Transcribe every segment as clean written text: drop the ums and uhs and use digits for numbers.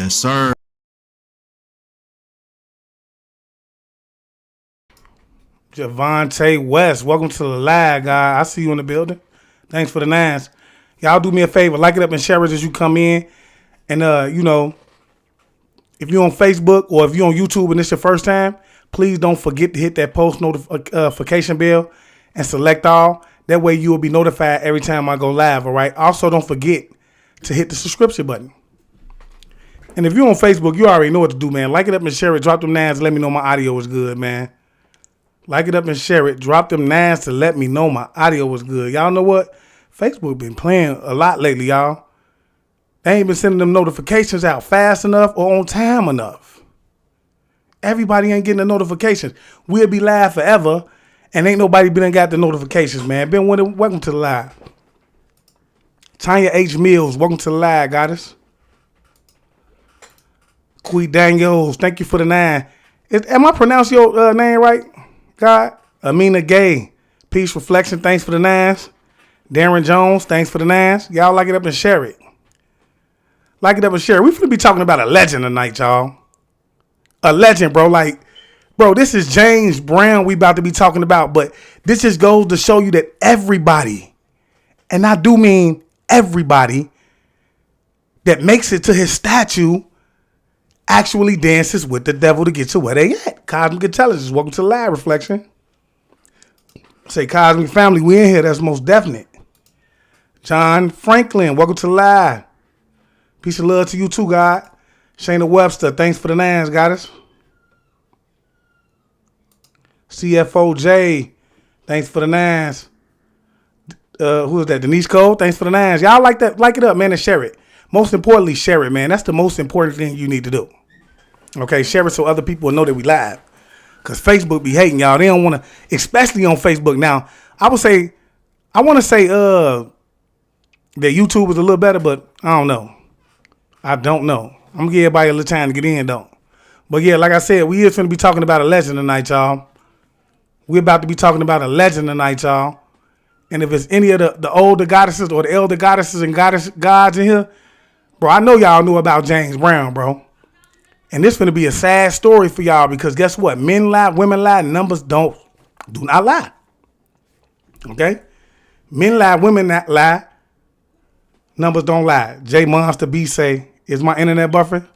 Yes, sir. Javonte West, welcome to the live, guy. I see you in the building. Thanks for the nines. Y'all do me a favor, like it up and share it as you come in. And if you're on Facebook or if you're on YouTube and it's your first time, please don't forget to hit that post notification bell and select all. That way you will be notified every time I go live, all right? Also, don't forget to hit the subscription button. And if you're on Facebook, you already know what to do, man. Like it up and share it. Drop them nines and let me know my audio is good, man. Like it up and share it. Drop them nines to let me know my audio was good. Y'all know what? Facebook been playing a lot lately, y'all. They ain't been sending them notifications out fast enough or on time enough. Everybody ain't getting the notifications. We'll be live forever, and ain't nobody been got the notifications, man. Ben, welcome to the live. Tanya H. Mills, welcome to the live, goddess. Quee Daniels, thank you for the 9. Am I pronouncing your name right, God? Amina Gay, Peace Reflection, thanks for the 9s. Darren Jones, thanks for the 9s. Y'all like it up and share it. Like it up and share it. We finna be talking about a legend tonight, y'all. A legend, bro. Like, bro, this is James Brown we about to be talking about, but this just goes to show you that everybody, and I do mean everybody, that makes it to his statue actually dances with the devil to get to where they at. Cosmic Intelligence, welcome to the live reflection. Say Cosmic Family, we in here, that's most definite. John Franklin, welcome to the live. Peace and love to you too, God. Shayna Webster, thanks for the 9s, goddess. CFOJ, thanks for the 9s. Who is that? Denise Cole, thanks for the 9s. Y'all like that? Like it up, man, and share it. Most importantly, share it, man. That's the most important thing you need to do. Okay, share it so other people will know that we live. Because Facebook be hating y'all. They don't want to, especially on Facebook. Now, I want to say that YouTube is a little better, but I don't know. I'm going to give everybody a little time to get in, though. But yeah, like I said, we is going to be talking about a legend tonight, y'all. We're about to be talking about a legend tonight, y'all. And if it's any of the older goddesses or the elder goddesses and gods in here, bro, I know y'all knew about James Brown, bro. And this finna be a sad story for y'all because guess what? Men lie, women lie, numbers do not lie. Okay? Men lie, women not lie, numbers don't lie. J Monster B say, is my internet buffering?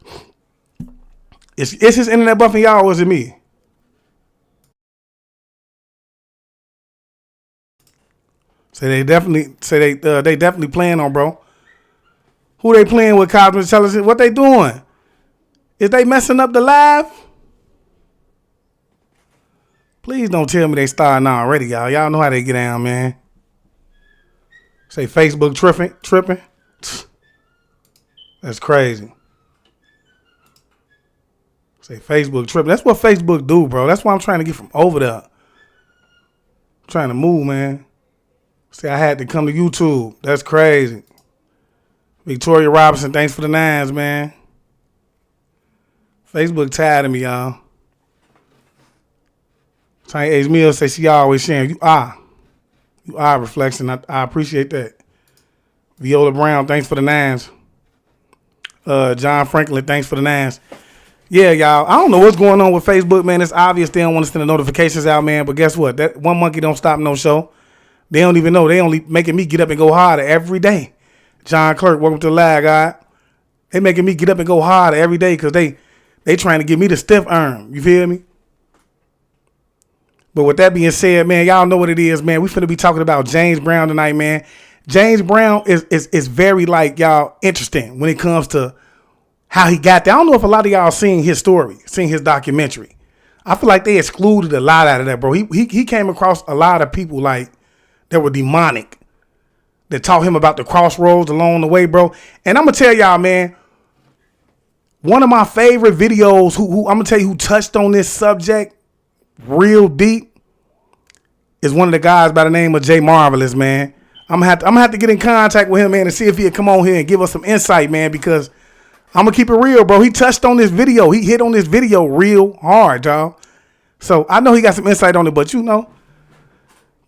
Is his internet buffering y'all or is it me? They definitely playing on, bro. Who they playing with, Cosmic Intelligence? What they doing? Is they messing up the live? Please don't tell me they starting already, y'all. Y'all know how they get down, man. Say Facebook tripping. That's crazy. Say Facebook tripping. That's what Facebook do, bro. That's why I'm trying to get from over there. I'm trying to move, man. See, I had to come to YouTube. That's crazy. Victoria Robinson, thanks for the 9s, man. Facebook tired of me, y'all. Tanya H. Mills say she always sharing. You are reflection. I appreciate that. Viola Brown, thanks for the 9s. John Franklin, thanks for the 9s. Yeah, y'all. I don't know what's going on with Facebook, man. It's obvious they don't want to send the notifications out, man. But guess what? That one monkey don't stop no show. They don't even know. They only making me get up and go harder every day. John Clerk, welcome to the live, God. They making me get up and go harder every day because they trying to give me the stiff arm. You feel me? But with that being said, man, y'all know what it is, man. We finna be talking about James Brown tonight, man. James Brown is very, like, y'all, interesting when it comes to how he got there. I don't know if a lot of y'all seen his story, seen his documentary. I feel like they excluded a lot out of that, bro. He came across a lot of people, like, that were demonic, that taught him about the crossroads along the way, bro. And I'm going to tell y'all, man, one of my favorite videos who I'm going to tell you who touched on this subject real deep is one of the guys by the name of Jay Marvelous, man. I'm gonna have to get in contact with him, man, and see if he'll come on here and give us some insight, man, because I'm going to keep it real, bro. He touched on this video. He hit on this video real hard, y'all. So I know he got some insight on it, but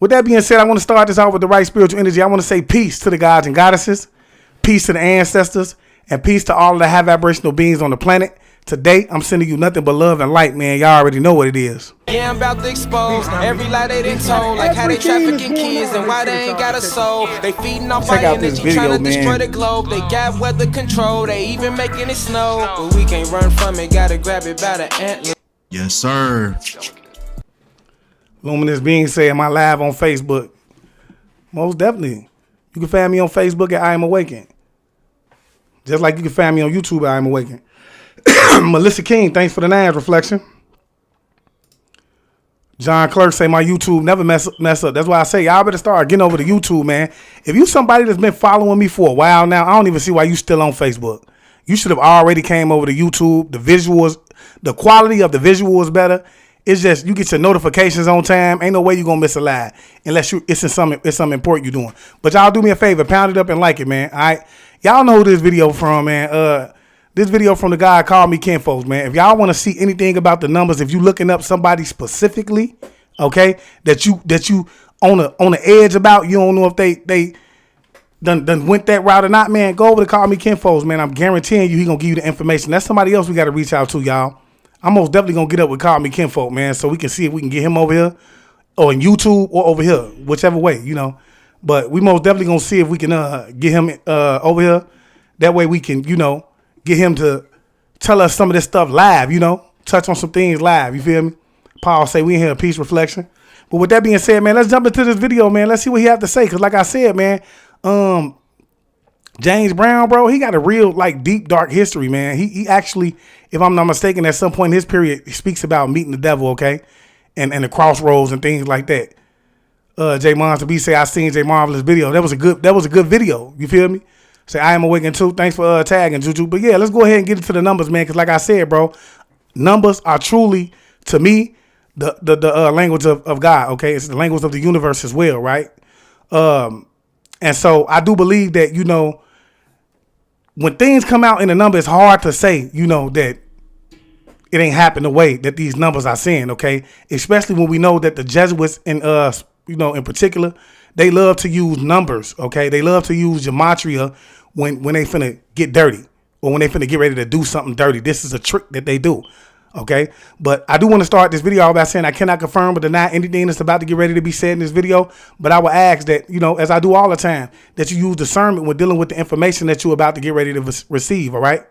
with that being said, I want to start this off with the right spiritual energy. I want to say peace to the gods and goddesses, peace to the ancestors, And peace to all of the high vibrational beings on the planet. Today, I'm sending you nothing but love and light, man. Y'all already know what it is. Yeah, I'm about to expose every lie they done told, like how they trafficking kids and why they ain't got a soul. They feeding off our energy, trying to destroy the globe. They got weather control, they even making it snow. But we can't run from it, gotta grab it by the antler. Yes, sir. Luminous Being say, am I live on Facebook? Most definitely. You can find me on Facebook at I Am Awakened. Just like you can find me on YouTube at I Am Awakened. Melissa King, thanks for the 9 reflection. John Clerk say my YouTube never mess up. That's why I say y'all better start getting over to YouTube, man. If you somebody that's been following me for a while now, I don't even see why you still on Facebook. You should have already came over to YouTube. The visuals, the quality of the visual is better. It's just you get your notifications on time. Ain't no way you gonna miss a live unless it's something important you're doing. But y'all do me a favor, pound it up and like it, man. All right, y'all know who this video from, man. This video from the guy called me Kinfolks, man. If y'all want to see anything about the numbers, if you looking up somebody specifically, okay, that you on the edge about, you don't know if they done went that route or not, man, go over to Call Me Kinfolks, man. I'm guaranteeing you he gonna give you the information. That's somebody else we got to reach out to, y'all. I'm most definitely gonna get up with Call Me Kinfolk, man, so we can see if we can get him over here or in YouTube or over here, whichever way, you know. But we most definitely gonna see if we can get him over here. That way we can, you know, get him to tell us some of this stuff live, you know, touch on some things live. You feel me? Paul say we in here a peace reflection. But with that being said, man, let's jump into this video, man. Let's see what he have to say. Cause like I said, man, James Brown, bro, he got a real like deep, dark history, man. He actually, if I'm not mistaken, at some point in his period, he speaks about meeting the devil, okay? And the crossroads and things like that. J Monster B say I seen J Marvelous video. That was a good video. You feel me? Say I Am Awakened too. Thanks for tagging Juju. But yeah, let's go ahead and get into the numbers, man. Cause like I said, bro, numbers are truly, to me, the language of God. Okay, it's the language of the universe as well, right? And so I do believe that, you know, when things come out in a number, it's hard to say, you know, that it ain't happened the way that these numbers are saying. Okay, especially when we know that the Jesuits and you know, in particular, they love to use numbers. Okay, they love to use gematria when they finna get dirty or when they finna get ready to do something dirty. This is a trick that they do. Okay, but I do want to start this video by saying I cannot confirm or deny anything that's about to get ready to be said in this video. But I will ask that, you know, as I do all the time, that you use discernment when dealing with the information that you're about to get ready to receive. All right,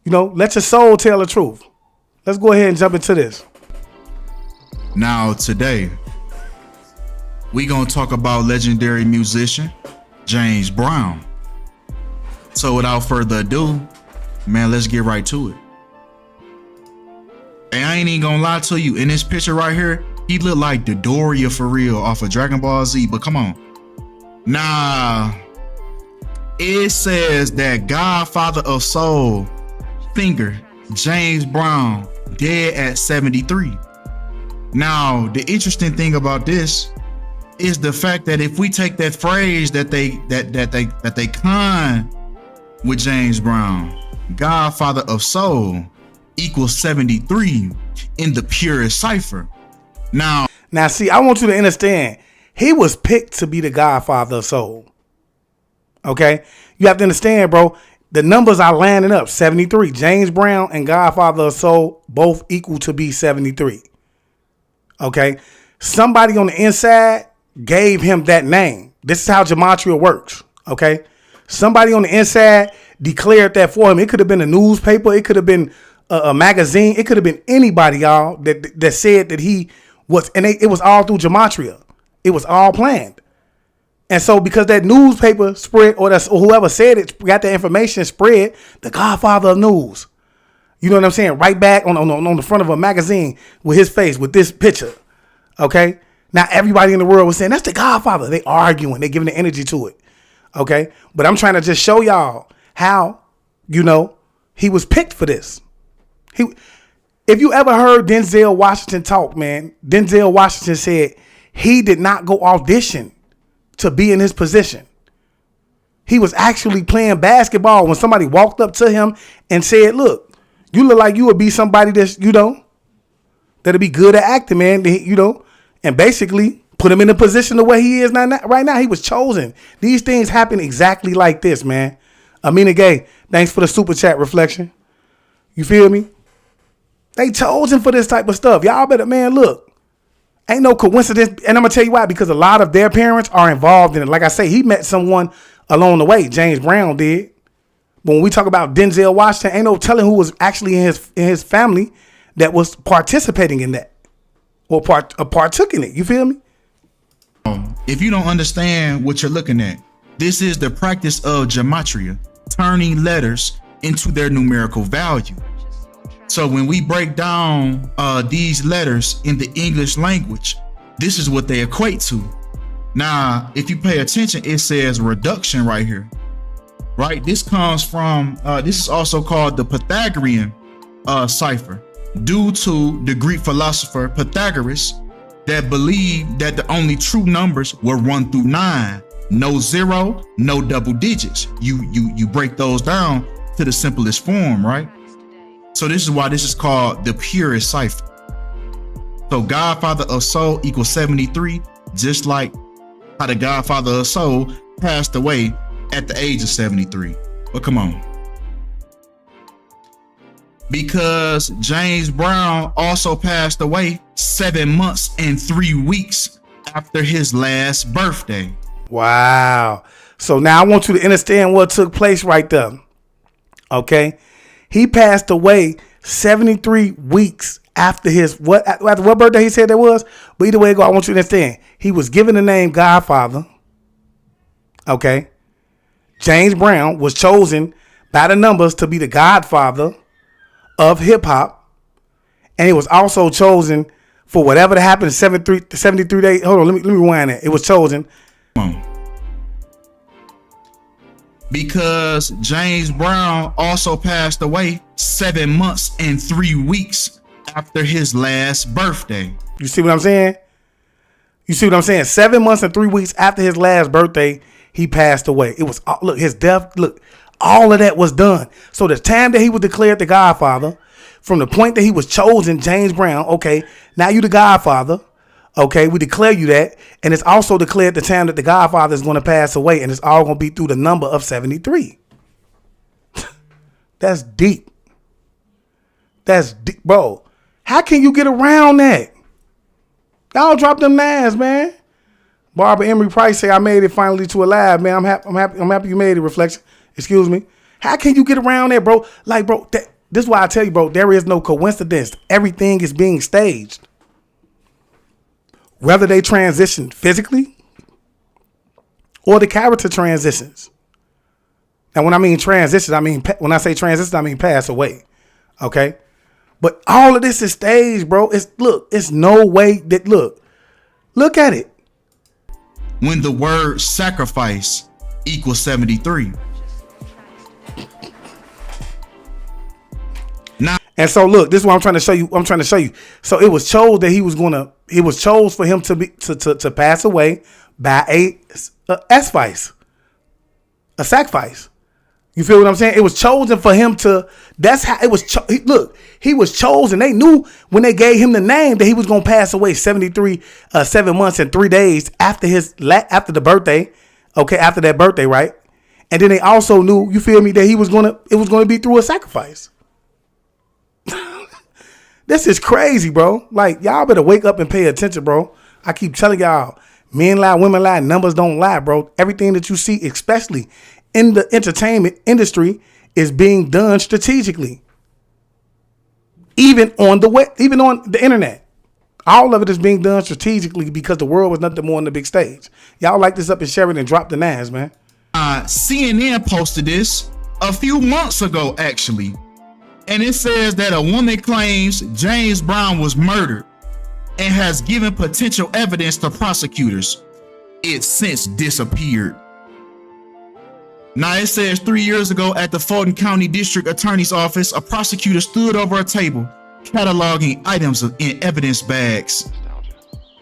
you know, let your soul tell the truth. Let's go ahead and jump into this. Now today, we gonna talk about legendary musician James Brown. So without further ado, man, let's get right to it. And I ain't even gonna lie to you, in this picture right here, he look like Dodoria for real off of Dragon Ball Z, but come on. Nah, it says that Godfather of Soul, singer James Brown, dead at 73. Now, the interesting thing about this is the fact that if we take that phrase that they con with James Brown, Godfather of Soul equals 73 in the purest cipher. Now see, I want you to understand, he was picked to be the Godfather of Soul. Okay, you have to understand, bro. The numbers are lining up. 73. James Brown and Godfather of Soul both equal to be 73. Okay, somebody on the inside gave him that name. This is how gematria works. Okay, somebody on the inside declared that for him. It could have been a newspaper. It could have been a magazine. It could have been anybody, y'all, that said that he was, and it was all through gematria. It was all planned. And so because that newspaper spread, or whoever said it got that information spread, the Godfather of News. You know what I'm saying? Right back on the front of a magazine with his face, with this picture. Okay. Now everybody in the world was saying that's the Godfather. They arguing, they giving the energy to it. Okay. But I'm trying to just show y'all how, you know, he was picked for this. If you ever heard Denzel Washington talk, man, Denzel Washington said he did not go audition to be in his position. He was actually playing basketball when somebody walked up to him and said, look, you look like you would be somebody that's, you know, that'd be good at acting, man, you know, and basically put him in the position the way he is right now. He was chosen. These things happen exactly like this, man. Amina Gay, Thanks for the super chat, Reflection. You feel me? They chosen for this type of stuff. Y'all better, man, look. Ain't no coincidence. And I'm going to tell you why. Because a lot of their parents are involved in it. Like I say, he met someone along the way. James Brown did. But when we talk about Denzel Washington, ain't no telling who was actually in his family that was participating in that. Or partook in it. You feel me? If you don't understand what you're looking at, this is the practice of gematria, turning letters into their numerical value. So when we break down these letters in the English language, this is what they equate to. Now, if you pay attention, it says reduction right here, right? This comes from, this is also called the Pythagorean cipher, due to the Greek philosopher Pythagoras that believed that the only true numbers were 1 through 9. No zero, no double digits. You break those down to the simplest form, right? So this is why this is called the purest cipher. So Godfather of Soul equals 73, just like how the Godfather of Soul passed away at the age of 73. But come on. Because James Brown also passed away 7 months and 3 weeks after his last birthday. Wow. So now I want you to understand what took place right there. Okay. He passed away 73 weeks after his after what birthday he said that was. But either way it go, I want you to understand. He was given the name Godfather. Okay. James Brown was chosen by the numbers to be the Godfather of hip hop. And he was also chosen for whatever that happened in 73 days. Hold on, let me rewind that. It was chosen. Because James Brown also passed away 7 months and 3 weeks after his last birthday. You see what I'm saying? You see what I'm saying? 7 months and 3 weeks after his last birthday, he passed away. It was, look, his death, look, all of that was done. So the time that he was declared the Godfather, from the point that he was chosen, James Brown, okay, now you the Godfather. Okay, we declare you that. And it's also declared the time that the Godfather is going to pass away. And it's all going to be through the number of 73. That's deep. That's deep. Bro, how can you get around that? Y'all drop them nines, man. Barbara Emery Price say, I made it finally to Alive, man. I'm happy you made it, Reflection. Excuse me. How can you get around that, bro? Like, bro, this is why I tell you, bro, there is no coincidence. Everything is being staged. Whether they transition physically or the character transitions. Now, when I mean transition, when I say transition, I mean pass away. Okay. But all of this is staged, bro. It's no way that, look at it. When the word sacrifice equals 73. Now, and so look, this is what I'm trying to show you. So it was chose for him to pass away by a sacrifice. You feel what I'm saying? It was chosen for him to, that's how it was. He was chosen. They knew when they gave him the name that he was going to pass away 7 months and 3 days after after the birthday. Okay. After that birthday. Right. And then they also knew, you feel me, that it was going to be through a sacrifice. This is crazy, bro. Like, y'all better wake up and pay attention, bro. I keep telling y'all, men lie, women lie, numbers don't lie, bro. Everything that you see, especially in the entertainment industry, is being done strategically. Even on the internet. All of it is being done strategically because the world was nothing more than the big stage. Y'all like this up and share it and drop the nines, man. CNN posted this a few months ago, actually. And it says that a woman claims James Brown was murdered and has given potential evidence to prosecutors. It's since disappeared. Now it says 3 years ago at the Fulton County District Attorney's Office, a prosecutor stood over a table cataloging items in evidence bags.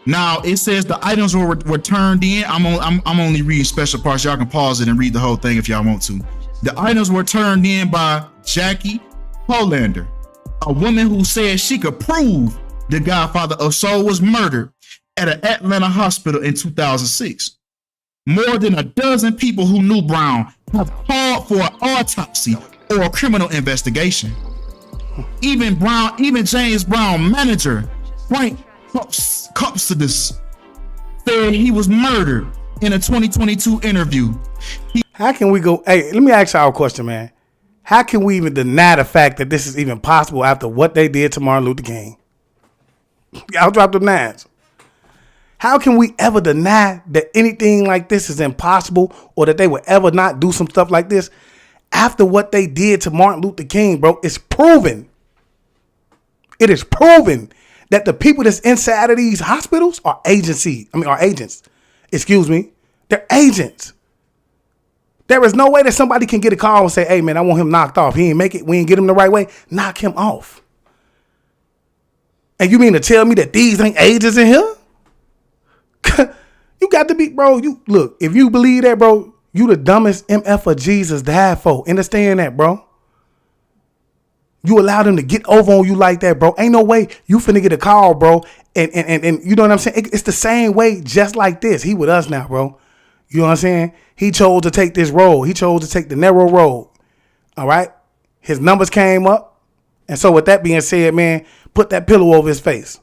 Now it says the items were turned in. I'm only reading special parts. Y'all can pause it and read the whole thing if y'all want to. The items were turned in by Jackie Hollander, a woman who said she could prove the Godfather of Soul was murdered at an Atlanta hospital in 2006. More than a dozen people who knew Brown have called for an autopsy or a criminal investigation. Even James Brown manager, Frank Copsidis, said he was murdered in a 2022 interview. How can we go? Hey, let me ask y'all a question, man. How can we even deny the fact that this is even possible after what they did to Martin Luther King? Y'all drop them nines. How can we ever deny that anything like this is impossible or that they would ever not do some stuff like this after what they did to Martin Luther King, bro? It's proven. It is proven that the people that's inside of these hospitals are agents. Excuse me. They're agents. There is no way that somebody can get a call and say, hey, man, I want him knocked off. He ain't make it. We ain't get him the right way. Knock him off. And you mean to tell me that these ain't agents in here? You got to be, bro. You look, if you believe that, bro, you the dumbest MF for Jesus died for. Understand that, bro. You allow them to get over on you like that, bro. Ain't no way you finna get a call, bro. And you know what I'm saying? It's the same way, just like this. He with us now, bro. You know what I'm saying? He chose to take this road. He chose to take the narrow road. All right. His numbers came up. And so with that being said, man, put that pillow over his face.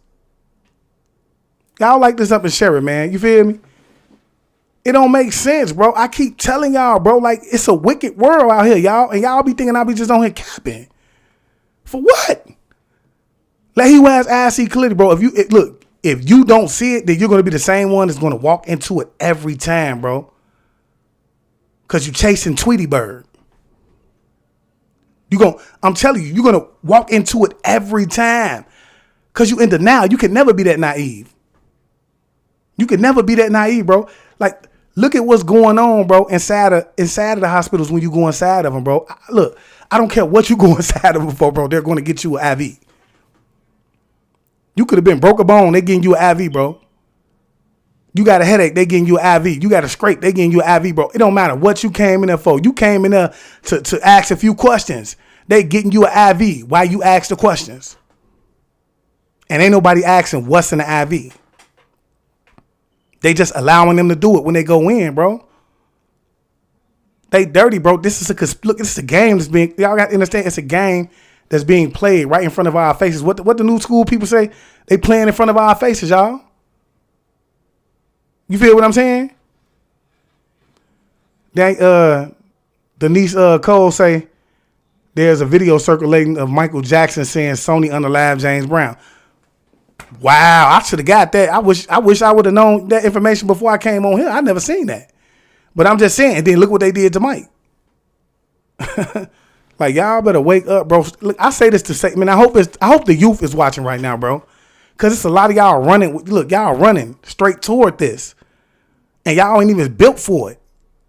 Y'all like this up and share it, man. You feel me? It don't make sense, bro. I keep telling y'all, bro, like it's a wicked world out here, y'all. And y'all be thinking I be just on here capping. For what? Let he who has eyes see clearly, bro. If you don't see it, then you're going to be the same one that's going to walk into it every time, bro. Because you're chasing Tweety Bird. I'm telling you, you're going to walk into it every time. Because you in denial. You can never be that naive. You can never be that naive, bro. Like, look at what's going on, bro, inside of the hospitals when you go inside of them, bro. Look, I don't care what you go inside of them for, bro. They're going to get you an IV. You could have been broke a bone. They getting you an IV, bro. You got a headache. They getting you an IV. You got a scrape. They getting you an IV, bro. It don't matter what you came in there for. You came in there to ask a few questions. They getting you an IV while you ask the questions. And ain't nobody asking what's in the IV. They just allowing them to do it when they go in, bro. They dirty, bro. This is a game that's being, y'all got to understand, it's a game that's being played right in front of our faces. What the new school people say? They playing in front of our faces, y'all. You feel what I'm saying? Denise Cole say there's a video circulating of Michael Jackson saying Sony unalived James Brown. Wow, I should have got that. I wish I would have known that information before I came on here. I never seen that. But I'm just saying, and then look what they did to Mike. Like, y'all better wake up, bro. Look, I say this to say, man, I hope the youth is watching right now, bro. Because it's a lot of y'all running. Look, y'all running straight toward this. And y'all ain't even built for it.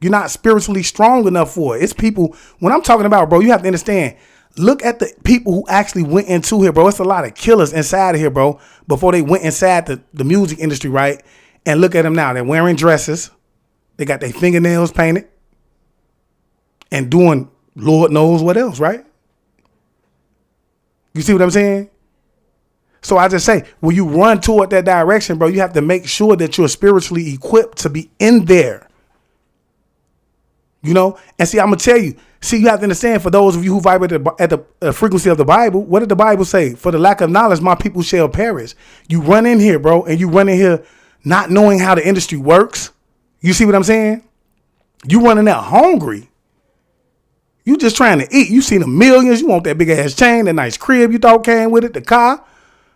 You're not spiritually strong enough for it. It's people, when I'm talking about, bro, you have to understand, look at the people who actually went into here, bro. It's a lot of killers inside of here, bro, before they went inside the music industry, right? And look at them now. They're wearing dresses. They got their fingernails painted. And doing Lord knows what else, right? You see what I'm saying? So I just say, when you run toward that direction, bro, you have to make sure that you're spiritually equipped to be in there. You know? And see, I'm going to tell you. See, you have to understand, for those of you who vibrate at the frequency of the Bible, what did the Bible say? For the lack of knowledge, my people shall perish. You run in here, bro, and you run in here not knowing how the industry works. You see what I'm saying? You running out hungry. You just trying to eat. You seen the millions. You want that big ass chain, that nice crib you thought came with it, the car.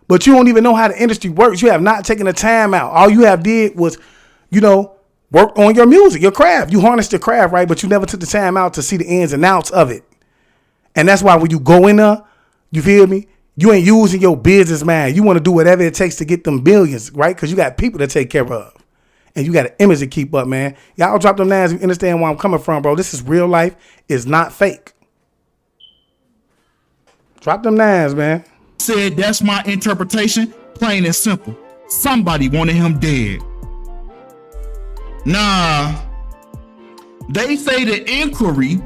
But you don't even know how the industry works. You have not taken the time out. All you have did was, work on your music, your craft. You harnessed your craft, right? But you never took the time out to see the ins and outs of it. And that's why when you go in there, you feel me? You ain't using your business mind. You want to do whatever it takes to get them billions, right? Because you got people to take care of. And you got an image to keep up, man. Y'all drop them lines. You understand where I'm coming from, bro. This is real life. It's not fake. Drop them lines, man. Said that's my interpretation, plain and simple. Somebody wanted him dead. Nah. They say the inquiry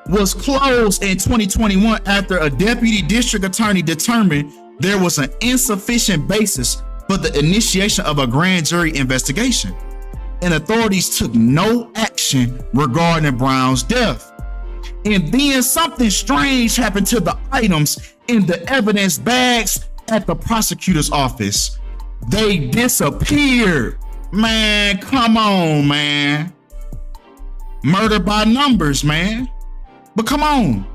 was closed in 2021 after a deputy district attorney determined there was an insufficient basis for the initiation of a grand jury investigation, and authorities took no action regarding Brown's death. And then something strange happened to the items in the evidence bags at the prosecutor's office. They disappeared. Man, come on, man. Murder by numbers, man. But come on.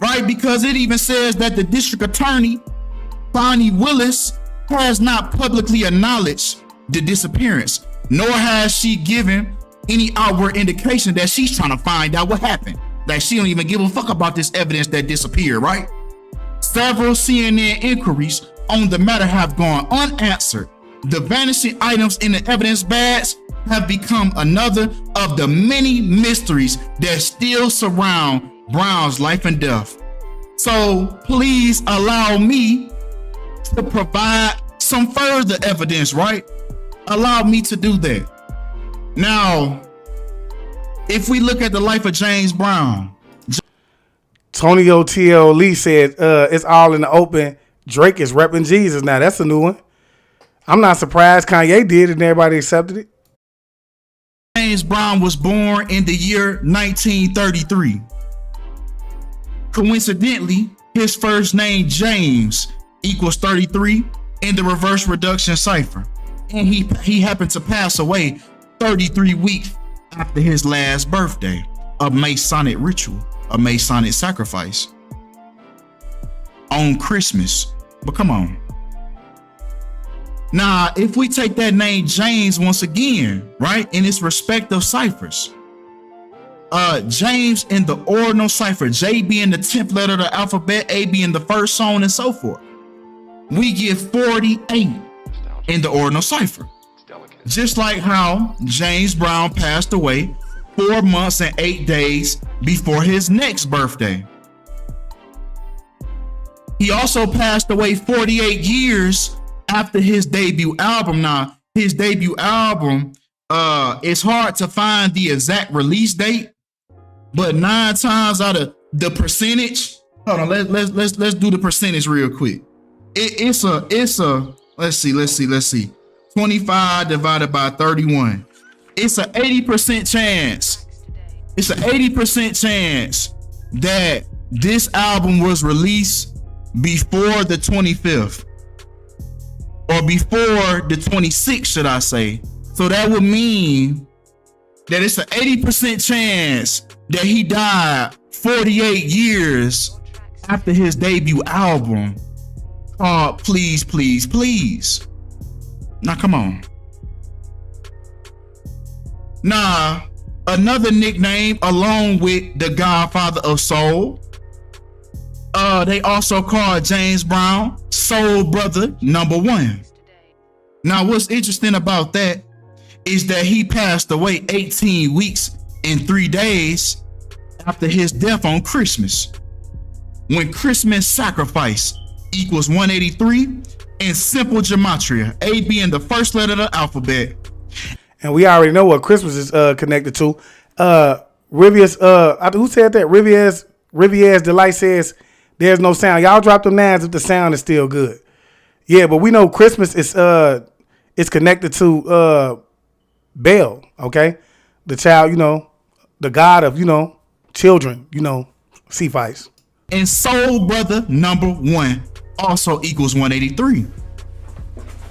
Right? Because it even says that the district attorney, Bonnie Willis, has not publicly acknowledged the disappearance, nor has she given any outward indication that she's trying to find out what happened. Like she don't even give a fuck about this evidence that disappeared, right? Several CNN inquiries on the matter have gone unanswered. The vanishing items in the evidence bags have become another of the many mysteries that still surround Brown's life and death. So please allow me to provide some further evidence, right? Allow me to do that. Now, if we look at the life of James Brown, Tonio T.L. Lee said, it's all in the open. Drake is repping Jesus. Now, that's a new one. I'm not surprised Kanye did it and everybody accepted it. James Brown was born in the year 1933. Coincidentally, his first name, James, equals 33 in the reverse reduction cipher. And he happened to pass away 33 weeks after his last birthday, a Masonic ritual, a Masonic sacrifice on Christmas. But come on. Now, if we take that name James once again, right, in its respective ciphers, James in the ordinal cipher, J being the 10th letter of the alphabet, A being the first, so on and so forth, we get 48 in the ordinal cipher. Just like how James Brown passed away 4 months and 8 days before his next birthday. He also passed away 48 years after his debut album. Now, his debut album, it's hard to find the exact release date, but 9 times out of the percentage, hold on, let's do the percentage real quick. It's a let's see. 25 divided by 31. It's an 80% chance. It's an 80% chance that this album was released before the 25th or before the 26th, should I say. So that would mean that it's an 80% chance that he died 48 years after his debut album called Please, Please, Please. Now, come on. Now, another nickname along with the Godfather of Soul, they also call James Brown Soul Brother Number 1. Now, what's interesting about that is that he passed away 18 weeks and 3 days after his death on Christmas, when Christmas sacrifice equals 183 in simple gematria, A being the first letter of the alphabet. And we already know what Christmas is connected to. Riviera's, who said that? Riviera's Delight says there's no sound. Y'all drop them nines if the sound is still good. Yeah, but we know Christmas is it's connected to Baal, okay? The child, the god of, children, Cephites. And Soul Brother Number 1 also equals 183.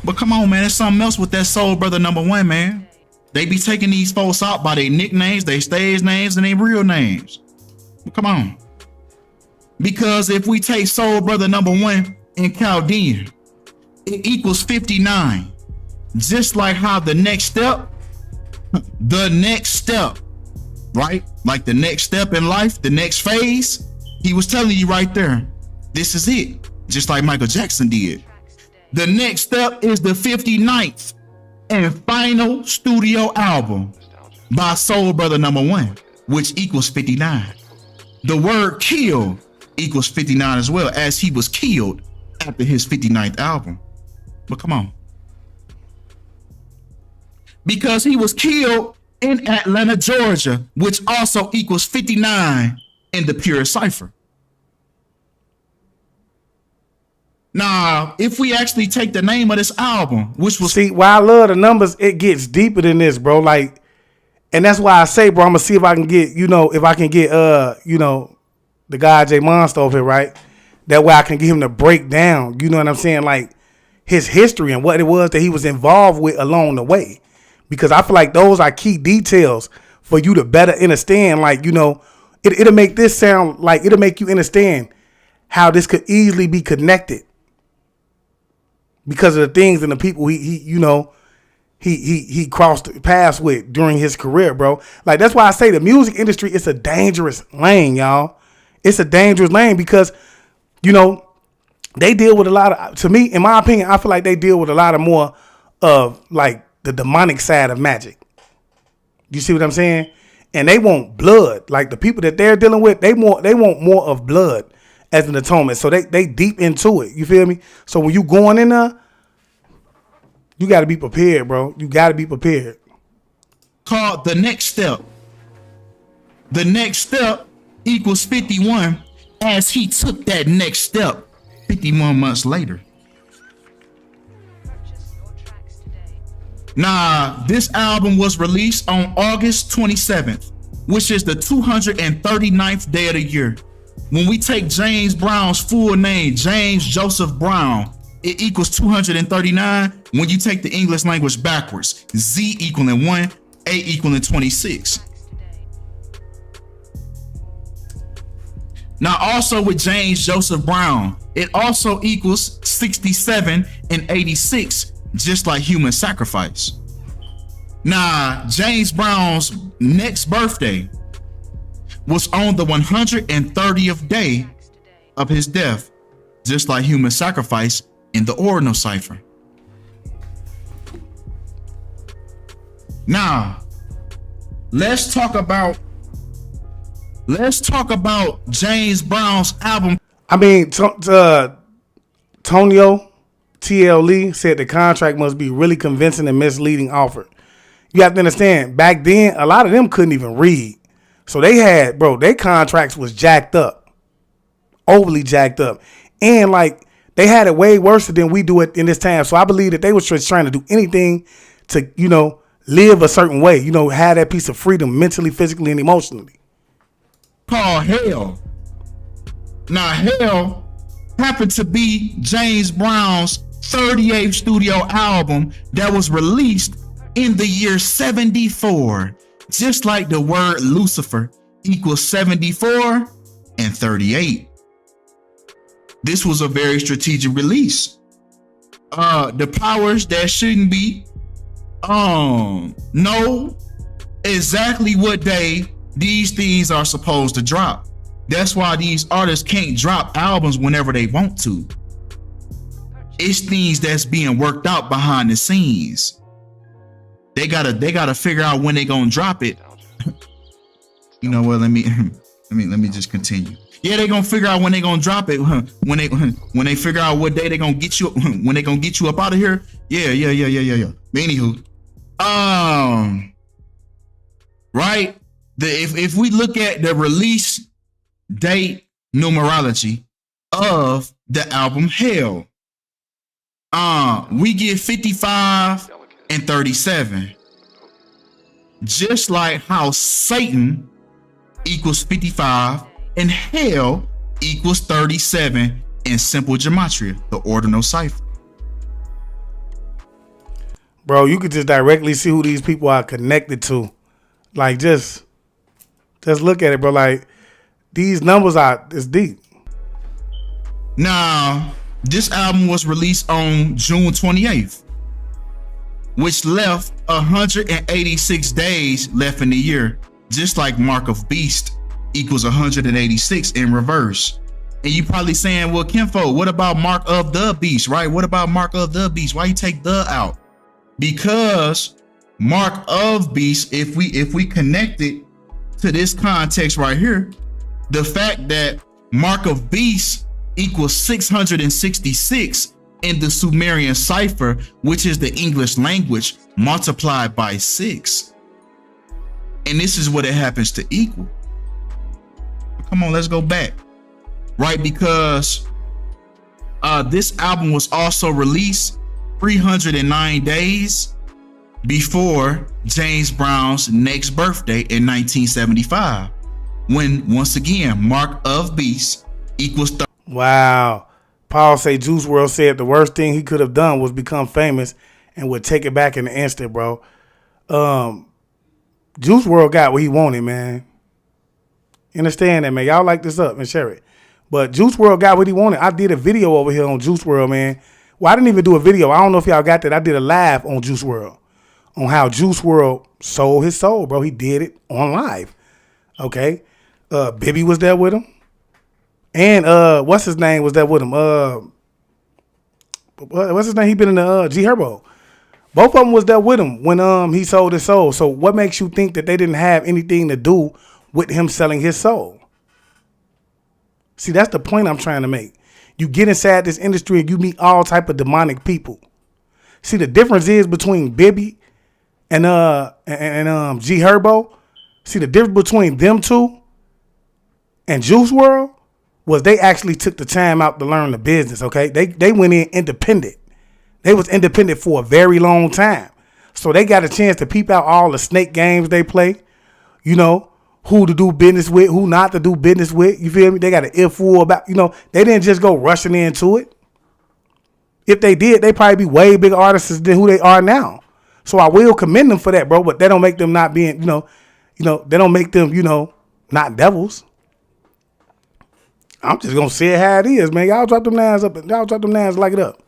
But come on, man, there's something else with that Soul Brother Number 1, man. They be taking these folks out by their nicknames, their stage names, and their real names. But come on. Because if we take Soul Brother Number 1 in Chaldean, it equals 59. Just like how the next step, right? Like the next step in life, the next phase, he was telling you right there, this is it. Just like Michael Jackson did. The next step is the 59th and final studio album by Soul Brother Number 1, which equals 59. The word kill equals 59 as well, as he was killed after his 59th album. But come on. Because he was killed in Atlanta, Georgia, which also equals 59 in the pure cipher. Now, if we actually take the name of this album, which was... See, why I love the numbers, it gets deeper than this, bro. Like, And that's why I say, bro, I'm gonna see if I can get, if I can get, the guy J Monster over here, right? That way I can get him to break down, you know what I'm saying, like his history and what it was that he was involved with along the way. Because I feel like those are key details for you to better understand, like, it'll make this sound like, it'll make you understand how this could easily be connected because of the things and the people he crossed paths with during his career, bro. Like, that's why I say the music industry is a dangerous lane, y'all. It's a dangerous lane because, they deal with a lot of, to me, in my opinion, I feel like they deal with a lot of more of like the demonic side of magic. You see what I'm saying? And they want blood. Like the people that they're dealing with, they want more of blood as an atonement. So they deep into it. You feel me? So when you going in there, you got to be prepared, bro. You got to be prepared. Called The Next Step. The next step equals 51 as he took that next step 51 months later. Nah, this album was released on August 27th, which is the 239th day of the year. When we take James Brown's full name, James Joseph Brown, it equals 239. When you take the English language backwards, Z equaling 1, A equaling 26. Now, also with James Joseph Brown, it also equals 67 and 86, just like human sacrifice. Now, James Brown's next birthday was on the 130th day of his death, just like human sacrifice in the ordinal cipher. Now, let's talk about James Brown's album. I mean, Tonio TLE said the contract must be really convincing and misleading offer. You have to understand, back then, a lot of them couldn't even read. So they had, their contracts was jacked up, overly jacked up. And like, they had it way worse than we do it in this time. So I believe that they was just trying to do anything to, live a certain way, have that piece of freedom mentally, physically, and emotionally. Called Hell. Now, Hell happened to be James Brown's 38th studio album that was released in the year 74. Just like the word Lucifer equals 74 and 38. This was a very strategic release. The powers that shouldn't be know exactly what day these things are supposed to drop. That's why these artists can't drop albums whenever they want to. It's things that's being worked out behind the scenes. They gotta figure out when they gonna drop it. You know what? Let me just continue. Yeah, they gonna figure out when they gonna drop it. When they figure out what day they gonna get you. When they gonna get you up out of here. Yeah. But anywho, right. If we look at the release date numerology of the album Hell, we get 55 and 37. Just like how Satan equals 55 and Hell equals 37 in simple gematria, the ordinal cipher. Bro, you could just directly see who these people are connected to. Like, just look at it, bro. Like, these numbers it's deep. Now, this album was released on June 28th, which left 186 days left in the year, just like Mark of Beast equals 186 in reverse. And you probably saying, well, Kinfo, what about Mark of the Beast, right? What about Mark of the Beast? Why you take the out? Because Mark of Beast, if we connect it to this context right here, the fact that Mark of Beast equals 666 in the Sumerian cipher, which is the English language, multiplied by 6. And this is what it happens to equal. Come on, let's go back. Right, because this album was also released 309 days before James Brown's next birthday in 1975, when once again Mark of Beast equals Wow. Paul say Juice WRLD said the worst thing he could have done was become famous and would take it back in an instant, bro. Juice WRLD got what he wanted, man. Understand that, man. Y'all like this up and share it. But Juice WRLD got what he wanted. I did a video over here on Juice WRLD, man. Well, I didn't even do a video. I don't know if y'all got that. I did a live on Juice WRLD on how Juice WRLD sold his soul, bro. He did it on live. Okay. Bibby was there with him. And what's his name was there with him? What's his name? He been in the G Herbo. Both of them was there with him when he sold his soul. So what makes you think that they didn't have anything to do with him selling his soul? See, that's the point I'm trying to make. You get inside this industry and you meet all type of demonic people. See, the difference is between Bibby and G Herbo. See, the difference between them two and Juice WRLD was they actually took the time out to learn the business, okay? They went in independent. They was independent for a very long time. So they got a chance to peep out all the snake games they play. You know, who to do business with, who not to do business with. You feel me? They got an earful about, you know, they didn't just go rushing into it. If they did, they probably be way bigger artists than who they are now. So I will commend them for that, bro. But that don't make them not being, they don't make them, not devils. I'm just gonna say it how it is, man. Y'all drop them lines up. Y'all drop them lines, like it up.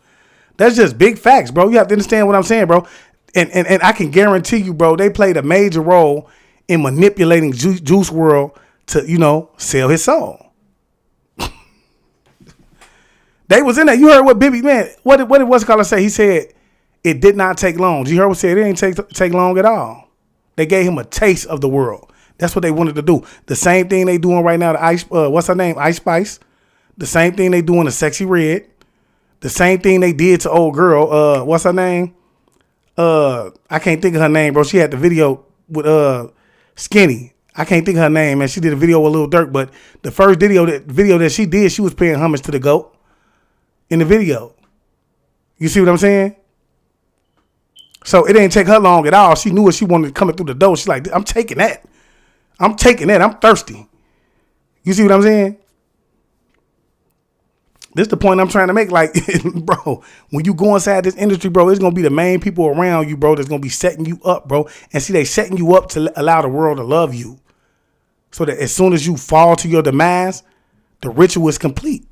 That's just big facts, bro. You have to understand what I'm saying, bro. And I can guarantee you, bro, they played a major role in manipulating Juice WRLD to, sell his soul. They was in there. You heard what Bibby, man, what did what's called say? He said it did not take long. You heard what said? It didn't take long at all. They gave him a taste of the world. That's what they wanted to do. The same thing they doing right now to Ice, what's her name? Ice Spice. The same thing they doing to Sexy Red. The same thing they did to old girl. What's her name? I can't think of her name, bro. She had the video with Skinny. I can't think of her name, man. She did a video with Lil Durk, but the first video that she did, she was paying homage to the GOAT in the video. You see what I'm saying? So it didn't take her long at all. She knew what she wanted coming through the door. She's like, I'm taking that. I'm taking that. I'm thirsty. You see what I'm saying? This is the point I'm trying to make. Like, bro, when you go inside this industry, bro, it's going to be the main people around you, bro, that's going to be setting you up, bro. And see, they setting you up to allow the world to love you. So that as soon as you fall to your demise, the ritual is complete.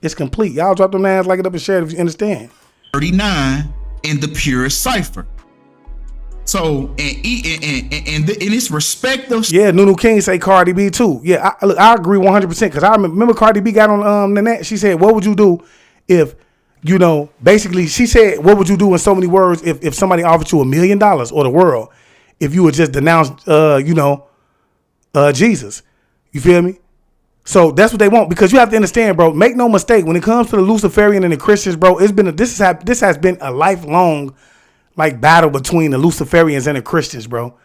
It's complete. Y'all drop them names, like it up and share it if you understand. 39 in the purest cipher. So, in its respective... Yeah, Nunu King say Cardi B too. Yeah, I agree 100% because I remember Cardi B got on the net. She said, what would you do if, basically she said, what would you do in so many words if somebody offered you $1 million or the world if you would just denounce, Jesus? You feel me? So that's what they want, because you have to understand, bro, make no mistake, when it comes to the Luciferian and the Christians, bro, this has been a lifelong battle between the Luciferians and the Christians, bro.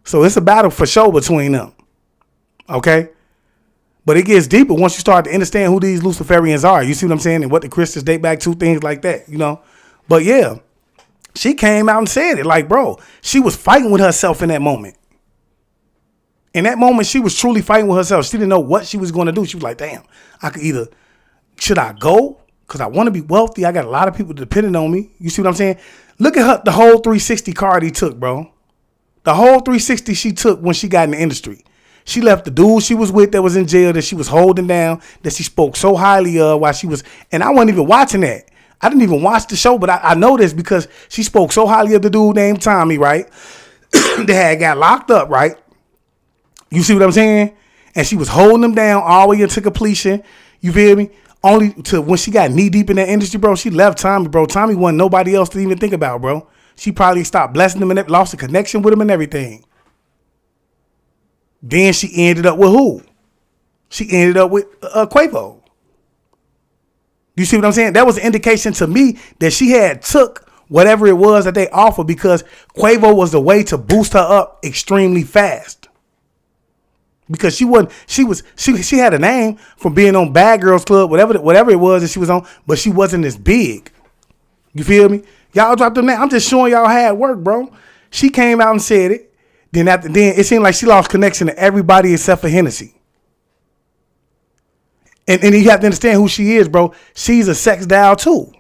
So it's a battle for sure between them. Okay? But it gets deeper once you start to understand who these Luciferians are. You see what I'm saying? And what the Christians date back to, things like that, But yeah, she came out and said it. Bro, she was fighting with herself in that moment. In that moment, she was truly fighting with herself. She didn't know what she was going to do. She was like, damn, should I go? Because I want to be wealthy. I got a lot of people depending on me. You see what I'm saying? Look at her, the whole 360 Cardi took, bro. The whole 360 she took when she got in the industry. She left the dude she was with that was in jail, that she was holding down, that she spoke so highly of while she was, and I wasn't even watching that. I didn't even watch the show, but I know this because she spoke so highly of the dude named Tommy, right? That had got locked up, right? You see what I'm saying? And she was holding him down all the way into completion. You feel me? Only to when she got knee deep in that industry, bro, she left Tommy, bro. Tommy wasn't nobody else to even think about, bro. She probably stopped blessing him and lost a connection with him and everything. Then she ended up with who? She ended up with Quavo. You see what I'm saying? That was an indication to me that she had took whatever it was that they offered, because Quavo was the way to boost her up extremely fast. Because she had a name from being on Bad Girls Club, whatever it was that she was on, but she wasn't as big. You feel me? Y'all dropped them names. I'm just showing y'all how it worked, bro. She came out and said it. Then it seemed like she lost connection to everybody except for Hennessy. And you have to understand who she is, bro. She's a sex doll too.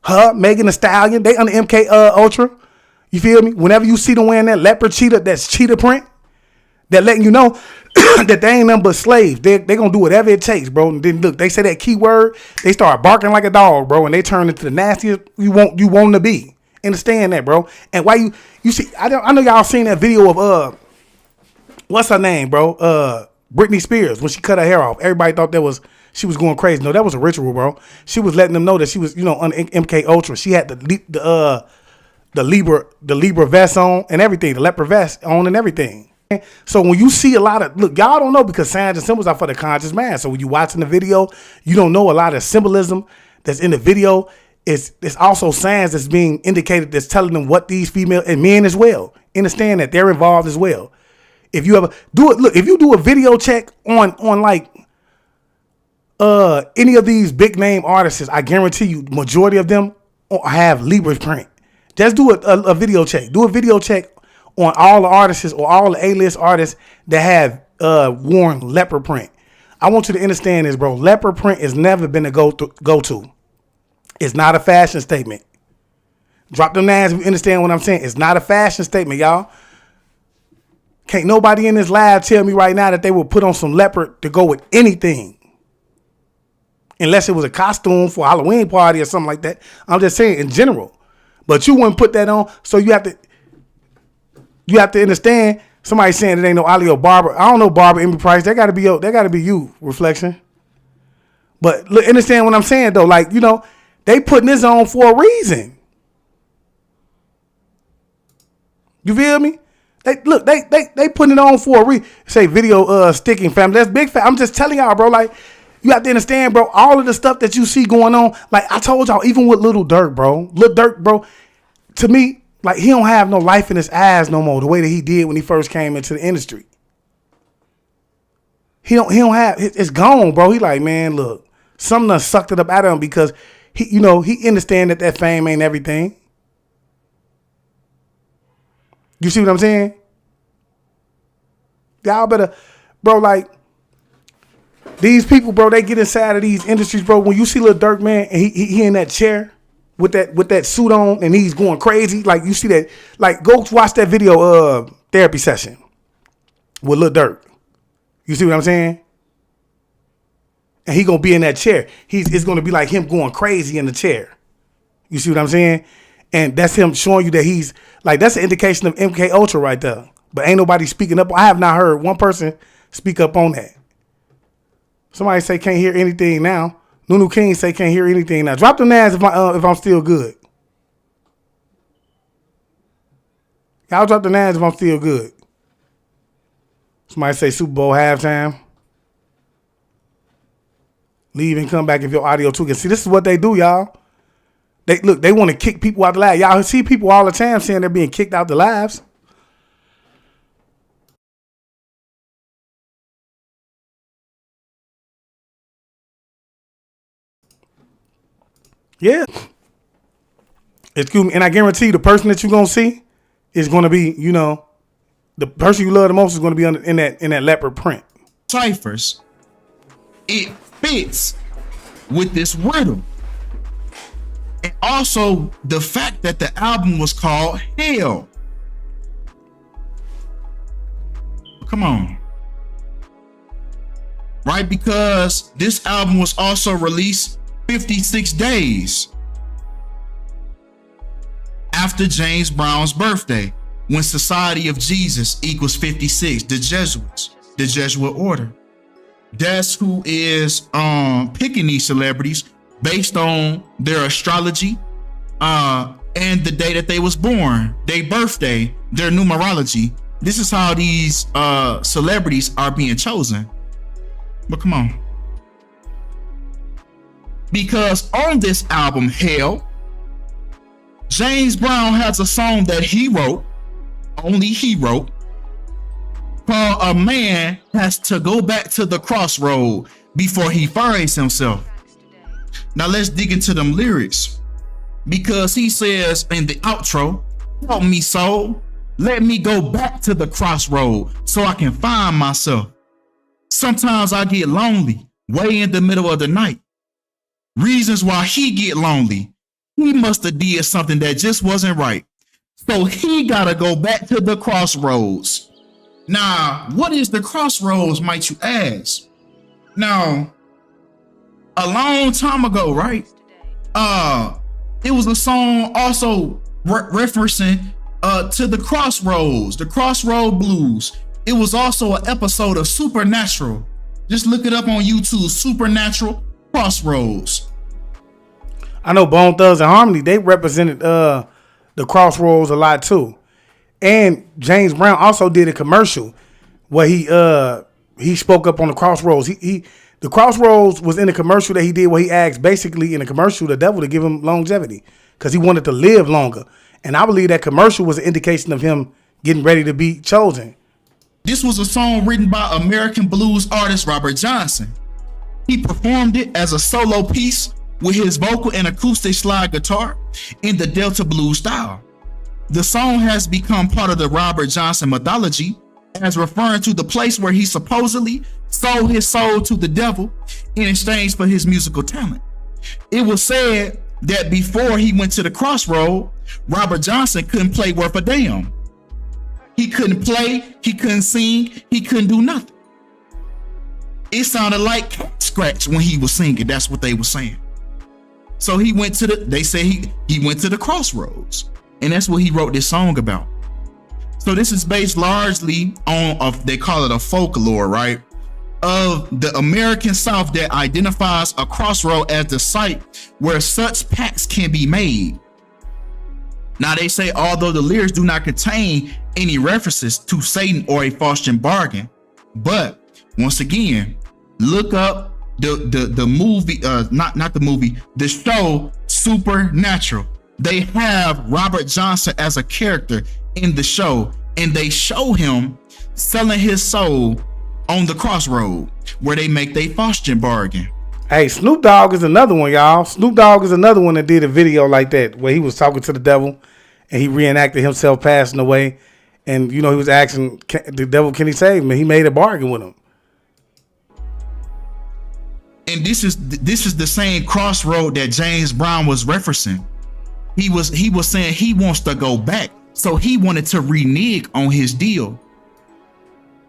Her, Megan Thee Stallion, they under MK Ultra. You feel me? Whenever you see them wearing that leopard cheetah, that's cheetah print, that letting you know that they ain't nothing but slaves. They gonna do whatever it takes, bro. And then look, they say that keyword, they start barking like a dog, bro, and they turn into the nastiest you want them to be. Understand that, bro. And why you see, I know y'all seen that video of what's her name, bro? Britney Spears, when she cut her hair off. Everybody thought she was going crazy. No, that was a ritual, bro. She was letting them know that she was, on MK Ultra. She had the Libra vest on and everything, the leopard vest on and everything. So when you see a lot of, look, y'all don't know because signs and symbols are for the conscious man. So when you watching the video, you don't know a lot of symbolism that's in the video. It's also signs that's being indicated that's telling them what these female and men as well understand that they're involved as well. If you ever do it, look, if you do a video check on like any of these big name artists, I guarantee you majority of them have Libra print. Just do a video check. Do a video check on all the artists or all the A-list artists that have worn leopard print. I want you to understand this, bro. Leopard print has never been a go-to. It's not a fashion statement. Drop them names if you understand what I'm saying. It's not a fashion statement, y'all. Can't nobody in this live tell me right now that they will put on some leopard to go with anything. Unless it was a costume for a Halloween party or something like that. I'm just saying in general. But you wouldn't put that on, so you have to understand. Somebody saying it ain't no Ali or Barbara. I don't know Barbara Emmett Price. That gotta be you, Reflection. But look, understand what I'm saying though. Like, they putting this on for a reason. You feel me? They putting it on for a reason. Say video sticking family. That's big fat. I'm just telling y'all, bro. Like, you have to understand, bro. All of the stuff that you see going on, like I told y'all, even with Lil Durk, bro. To me, like, he don't have no life in his eyes no more. The way that he did when he first came into the industry. He don't have. It's gone, bro. He like, man, look, something done sucked it up out of him because he understand that fame ain't everything. You see what I'm saying? Y'all better, bro, like, these people, bro, they get inside of these industries, bro. When you see Lil Durk, man, and he in that chair with that suit on and he's going crazy, like, you see that, like, go watch that video therapy session with Lil Durk. You see what I'm saying? And he gonna be in that chair. It's gonna be like him going crazy in the chair. You see what I'm saying? And that's him showing you that he's like, that's an indication of MK Ultra right there. But ain't nobody speaking up. I have not heard one person speak up on that. Somebody say can't hear anything now. Nunu King say can't hear anything now. Drop the names if I'm still good. Y'all drop the names if I'm still good. Somebody say Super Bowl halftime. Leave and come back if your audio too. See, this is what they do, y'all. They want to kick people out the live. Y'all see people all the time saying they're being kicked out the lives. Yeah. Excuse me. And I guarantee you the person that you're going to see is going to be, the person you love the most is going to be in that leopard print. Ciphers, it fits with this rhythm. And also the fact that the album was called Hell. Come on. Right? Because this album was also released 56 days after James Brown's birthday, when Society of Jesus equals 56, the Jesuits, the Jesuit order. That's who is picking these celebrities based on their astrology and the day that they was born, their birthday, their numerology. This is how these celebrities are being chosen. But come on. Because on this album, Hell, James Brown has a song that he wrote, only he wrote, called A Man Has to Go Back to the Crossroad Before He Finds Himself. Now let's dig into them lyrics. because he says in the outro, "Help me, soul. Let me go back to the crossroad so I can find myself. Sometimes I get lonely way in the middle of the night. Reasons why he get lonely. He must have did something that just wasn't right. So he gotta go back to the crossroads." Now, what is the crossroads, might you ask? Now, a long time ago, right? It was a song also referencing to the crossroads, the crossroad blues. It was also an episode of Supernatural. Just look it up on YouTube, Supernatural Crossroads. I know Bone Thugs and Harmony, they represented the crossroads a lot too. And James Brown also did a commercial where he spoke up on the crossroads. The crossroads was in a commercial that he did where he asked basically in the commercial the devil to give him longevity because he wanted to live longer. And I believe that commercial was an indication of him getting ready to be chosen. This was a song written by American blues artist Robert Johnson. He performed it as a solo piece with his vocal and acoustic slide guitar in the Delta blues style. The song has become part of the Robert Johnson mythology as referring to the place where he supposedly sold his soul to the devil in exchange for his musical talent. It was said that before he went to the crossroad, Robert Johnson couldn't play worth a damn. He couldn't play, he couldn't sing, he couldn't do nothing. It sounded like cat scratch when he was singing. That's what they were saying. So he went to they say he went to the crossroads. And that's what he wrote this song about. So this is based largely on they call it a folklore, right? Of the American South that identifies a crossroad as the site where such pacts can be made. Now they say although the lyrics do not contain any references to Satan or a Faustian bargain, but once again, look up the movie, not the movie, the show Supernatural. They have Robert Johnson as a character in the show, and they show him selling his soul on the crossroad where they make their Faustian bargain. Hey, Snoop Dogg is another one, y'all. Snoop Dogg is another one that did a video like that where he was talking to the devil and he reenacted himself passing away. And, you know, he was asking the devil, can he save me? He made a bargain with him. And this is the same crossroad that James Brown was referencing. He was saying he wants to go back. So he wanted to renege on his deal.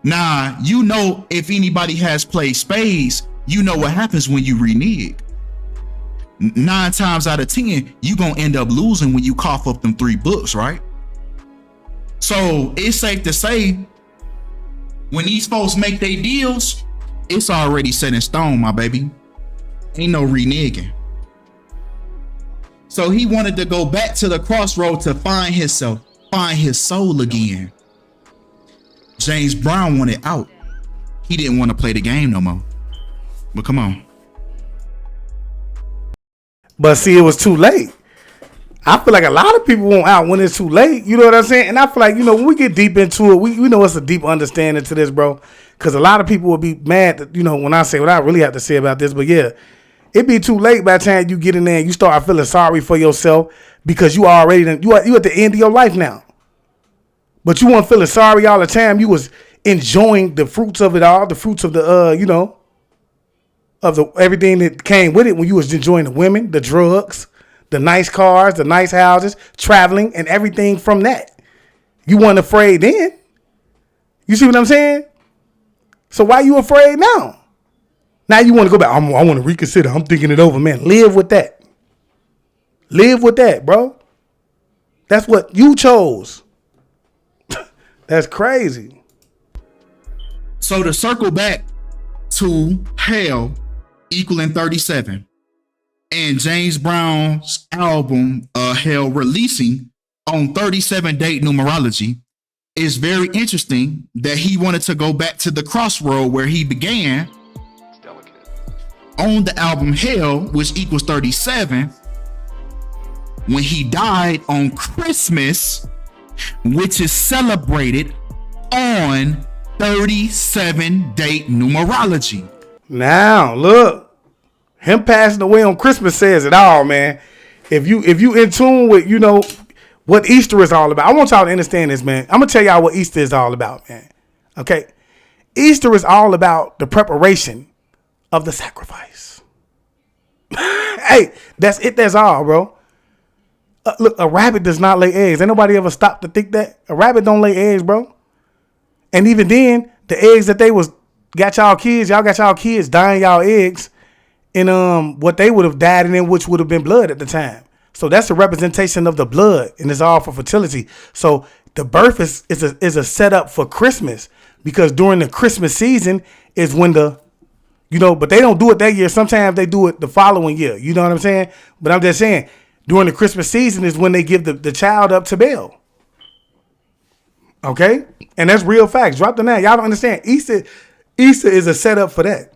Now, you know, if anybody has played spades, you know what happens when you renege. 9 times out of 10, you gonna end up losing when you cough up them 3 books, right? So it's safe to say when these folks make their deals, it's already set in stone, my baby. Ain't no reneging. So he wanted to go back to the crossroad to find himself, find his soul again. James Brown wanted out. He didn't want to play the game no more. But come on. But see, it was too late. I feel like a lot of people want out when it's too late. You know what I'm saying? And I feel like, you know, when we get deep into it, we know it's a deep understanding to this, bro. Because a lot of people will be mad that, you know, when I say what I really have to say about this. But yeah, it'd be too late by the time you get in there and you start feeling sorry for yourself because you already you at the end of your life now. But you weren't feeling sorry all the time. You was enjoying the fruits of it all, the fruits of the you know, of the everything that came with it when you was enjoying the women, the drugs, the nice cars, the nice houses, traveling, and everything from that. You weren't afraid then. You see what I'm saying? So why you afraid now? Now you want to go back. I want to reconsider. I'm thinking it over, man. Live with that. Live with that, bro. That's what you chose. That's crazy. So to circle back to Hell equaling 37 and James Brown's album Hell releasing on 37 date numerology, it's very interesting that he wanted to go back to the crossroad where he began on the album Hell, which equals 37, when he died on Christmas, which is celebrated on 37 date numerology. Now, look, him passing away on Christmas says it all, man. if you in tune with, you know, what Easter is all about. I want y'all to understand this, man. I'm gonna tell y'all what Easter is all about, man. Okay? Easter is all about the preparation of the sacrifice. Hey, that's it. That's all, bro. Look, a rabbit does not lay eggs. Ain't nobody ever stopped to think that. A rabbit don't lay eggs, bro. And even then, the eggs that they got y'all kids dying y'all eggs in what they would have died in, which would have been blood at the time. So that's a representation of the blood, and it's all for fertility. So the birth is a setup for Christmas, because during the Christmas season is when but they don't do it that year. Sometimes they do it the following year. You know what I'm saying? But I'm just saying, during the Christmas season is when they give the child up to Baal. Okay? And that's real facts. Drop the name. Y'all don't understand. Easter is a setup for that.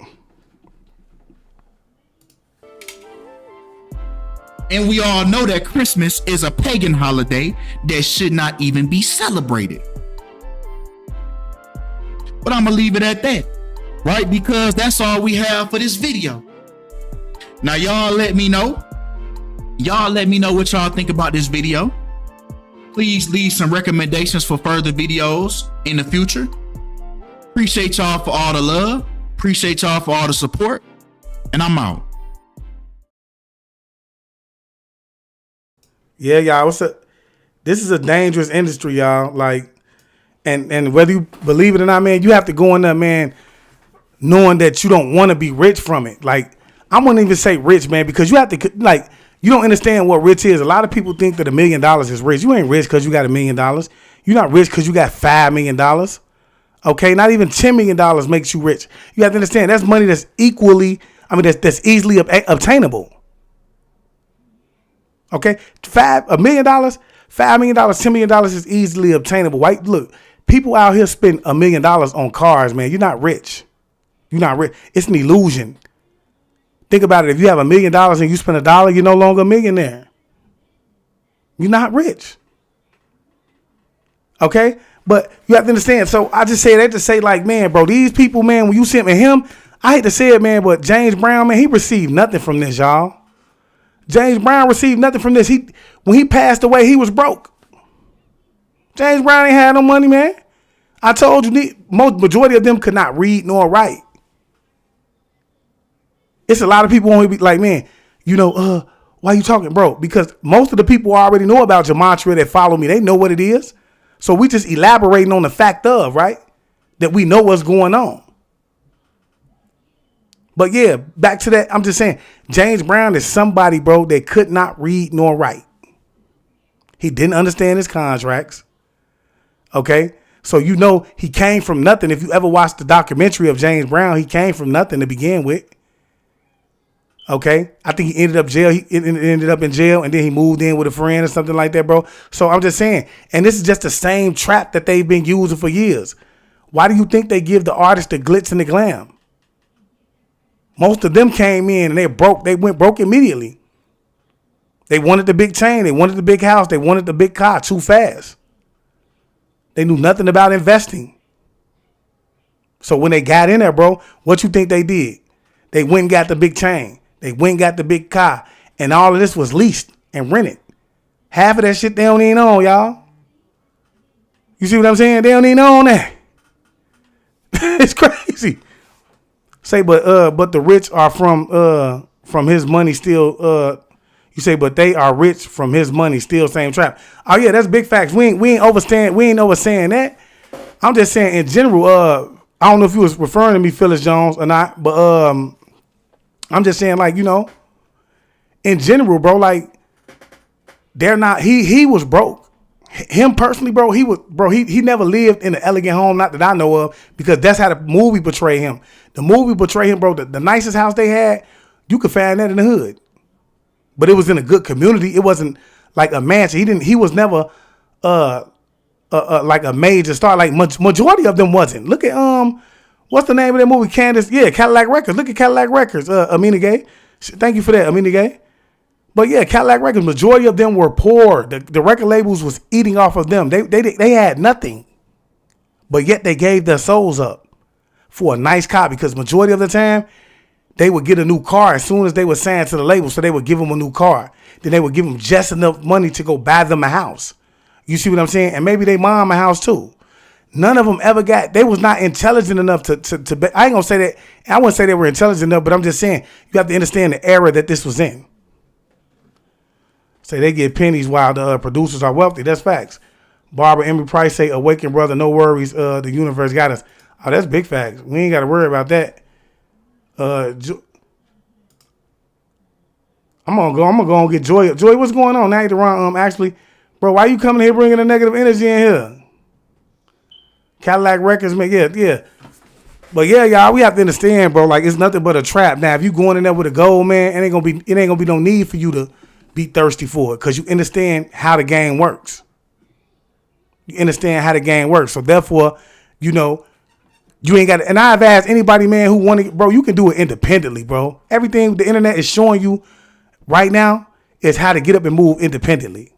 And we all know that Christmas is a pagan holiday that should not even be celebrated. But I'm going to leave it at that, right? Because that's all we have for this video. Now, y'all let me know. Y'all let me know what y'all think about this video. Please leave some recommendations for further videos in the future. Appreciate y'all for all the love. Appreciate y'all for all the support. And I'm out. Yeah, y'all. This is a dangerous industry, y'all. Like, and whether you believe it or not, man, you have to go in there, man, knowing that you don't want to be rich from it. Like, I wouldn't even say rich, man, because you have to, like, you don't understand what rich is. A lot of people think that $1 million is rich. You ain't rich because you got $1 million. You're not rich because you got $5 million. Okay, not even $10 million makes you rich. You have to understand that's money that's that's easily obtainable. Okay, $1 million, $5 million, $10 million is easily obtainable. Right? Look, people out here spend $1 million on cars, man. You're not rich. You're not rich. It's an illusion. Think about it. If you have $1 million and you spend $1, you're no longer a millionaire. You're not rich. Okay, but you have to understand. So I just say that to say, like, man, bro, these people, man, when you see him, I hate to say it, man, but James Brown, man, he received nothing from this, y'all. James Brown received nothing from this. When he passed away, he was broke. James Brown ain't had no money, man. I told you, majority of them could not read nor write. It's a lot of people who be like, man, why you talking, bro? Because most of the people already know about gematria that follow me. They know what it is. So we just elaborating on the fact of, right, that we know what's going on. But yeah, back to that. I'm just saying, James Brown is somebody, bro, that could not read nor write. He didn't understand his contracts. Okay. So, he came from nothing. If you ever watched the documentary of James Brown, he came from nothing to begin with. Okay. I think he ended up jail. He ended up in jail, and then he moved in with a friend or something like that, bro. So I'm just saying, and this is just the same trap that they've been using for years. Why do you think they give the artists the glitz and the glam? Most of them came in and they went broke immediately. They wanted the big chain. They wanted the big house. They wanted the big car too fast. They knew nothing about investing. So when they got in there, bro, what you think they did? They went and got the big chain. They went and got the big car. And all of this was leased and rented. Half of that shit they don't even own, y'all. You see what I'm saying? They don't even own that. It's crazy. Say, but the rich are from his money still. You say, but they are rich from his money still. Same trap. Oh yeah, that's big facts. We ain't oversaying that. I'm just saying in general. I don't know if you was referring to me, Phyllis Jones, or not, but I'm just saying, like, in general, bro. Like, they're not. He was broke. Him personally, bro, he never lived in an elegant home, not that I know of, because that's how the movie portrayed him. The movie portrayed him, bro, the nicest house they had, you could find that in the hood. But it was in a good community. It wasn't like a mansion. He was never like a major star. Like majority of them wasn't. Look at what's the name of that movie? Candace, yeah, Cadillac Records. Look at Cadillac Records. Amina Gay. Thank you for that, Amina Gay. But yeah, Cadillac Records, majority of them were poor. The record labels was eating off of them. They had nothing. But yet they gave their souls up for a nice car, because majority of the time, they would get a new car as soon as they were signed to the label. So they would give them a new car. Then they would give them just enough money to go buy them a house. You see what I'm saying? And maybe they mom a house too. None of them ever they was not intelligent enough to I ain't gonna say that, I wouldn't say they were intelligent enough, but I'm just saying, you have to understand the era that this was in. Say they get pennies while the producers are wealthy. That's facts. Barbara Emory Price say, awaken brother, no worries, the universe got us. Oh, that's big facts. We ain't got to worry about that. I'm gonna go and get Joy. Joy, what's going on? Now you wrong. Actually, bro, why you coming here bringing the negative energy in here? Cadillac Records, man, yeah. But yeah, y'all, we have to understand, bro. Like, it's nothing but a trap. Now, if you going in there with a goal, man, it ain't gonna be no need for you to be thirsty for it, because you understand how the game works. You understand how the game works. So therefore, you know, you ain't got to, and I've asked anybody, man, who want to, bro, you can do it independently, bro. Everything the internet is showing you right now is how to get up and move independently.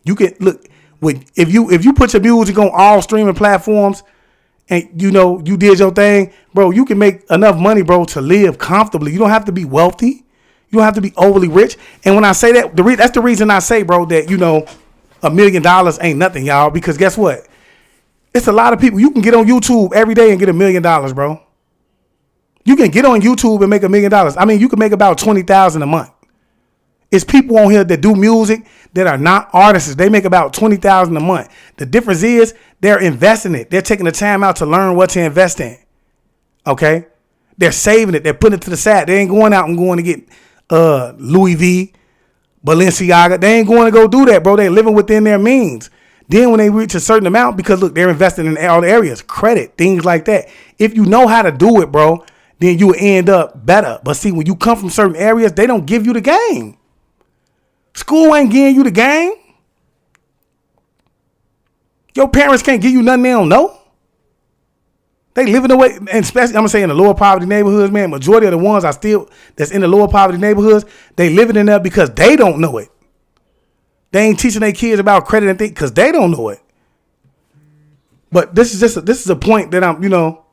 You can look if you put your music on all streaming platforms and you know you did your thing, bro, you can make enough money, bro, to live comfortably. You don't have to be wealthy. You don't have to be overly rich. And when I say that, that's the reason I say, bro, that, you know, $1 million ain't nothing, y'all, because guess what? It's a lot of people. You can get on YouTube every day and get $1 million, bro. You can get on YouTube and make $1 million. I mean, you can make about $20,000 a month. It's people on here that do music that are not artists. They make about $20,000 a month. The difference is they're investing it. They're taking the time out to learn what to invest in. Okay? They're saving it. They're putting it to the side. They ain't going out and going to get Louis V, Balenciaga. They ain't going to go do that, bro. They're living within their means. Then when they reach a certain amount, because look, they're investing in all the areas, credit, things like that. If you know how to do it, bro, then you will end up better. But see, when you come from certain areas, they don't give you the game. School ain't giving you the game. Your parents can't give you nothing they don't know. They living away, and especially, I'm gonna say in the lower poverty neighborhoods, man, majority of the ones that's in the lower poverty neighborhoods, they living in there because they don't know it. They ain't teaching their kids about credit and things because they don't know it. But this is a point that I'm, you know,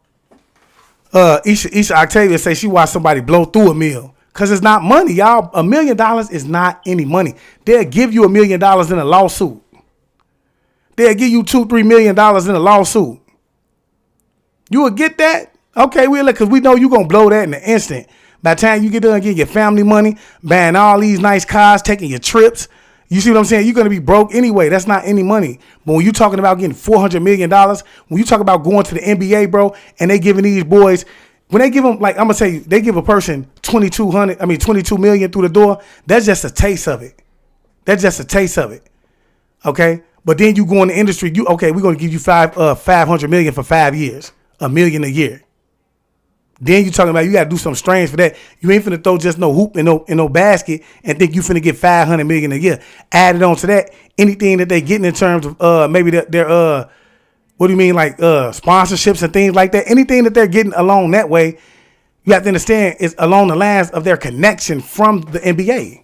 Isha Octavia say she watched somebody blow through a meal. Cause it's not money, y'all. $1 million is not any money. They'll give you $1 million in a lawsuit. They'll give you $2-3 million in a lawsuit. You will get that? Okay, because we know you're going to blow that in an instant. By the time you get done getting your family money, buying all these nice cars, taking your trips, you see what I'm saying? You're going to be broke anyway. That's not any money. But when you're talking about getting $400 million, when you talk about going to the NBA, bro, and they giving these boys, when they give them, like, I'm going to say, they give a person $22 million through the door, that's just a taste of it. That's just a taste of it. Okay? But then you go in the industry, we're going to give you $500 million for 5 years. $1 million a year. Then you talking about you got to do something strange for that. You ain't finna throw just no hoop in no basket and think you finna get $500 million a year. Added on to that, anything that they getting in terms of maybe their what do you mean, like sponsorships and things like that. Anything that they're getting along that way, you have to understand is along the lines of their connection from the NBA.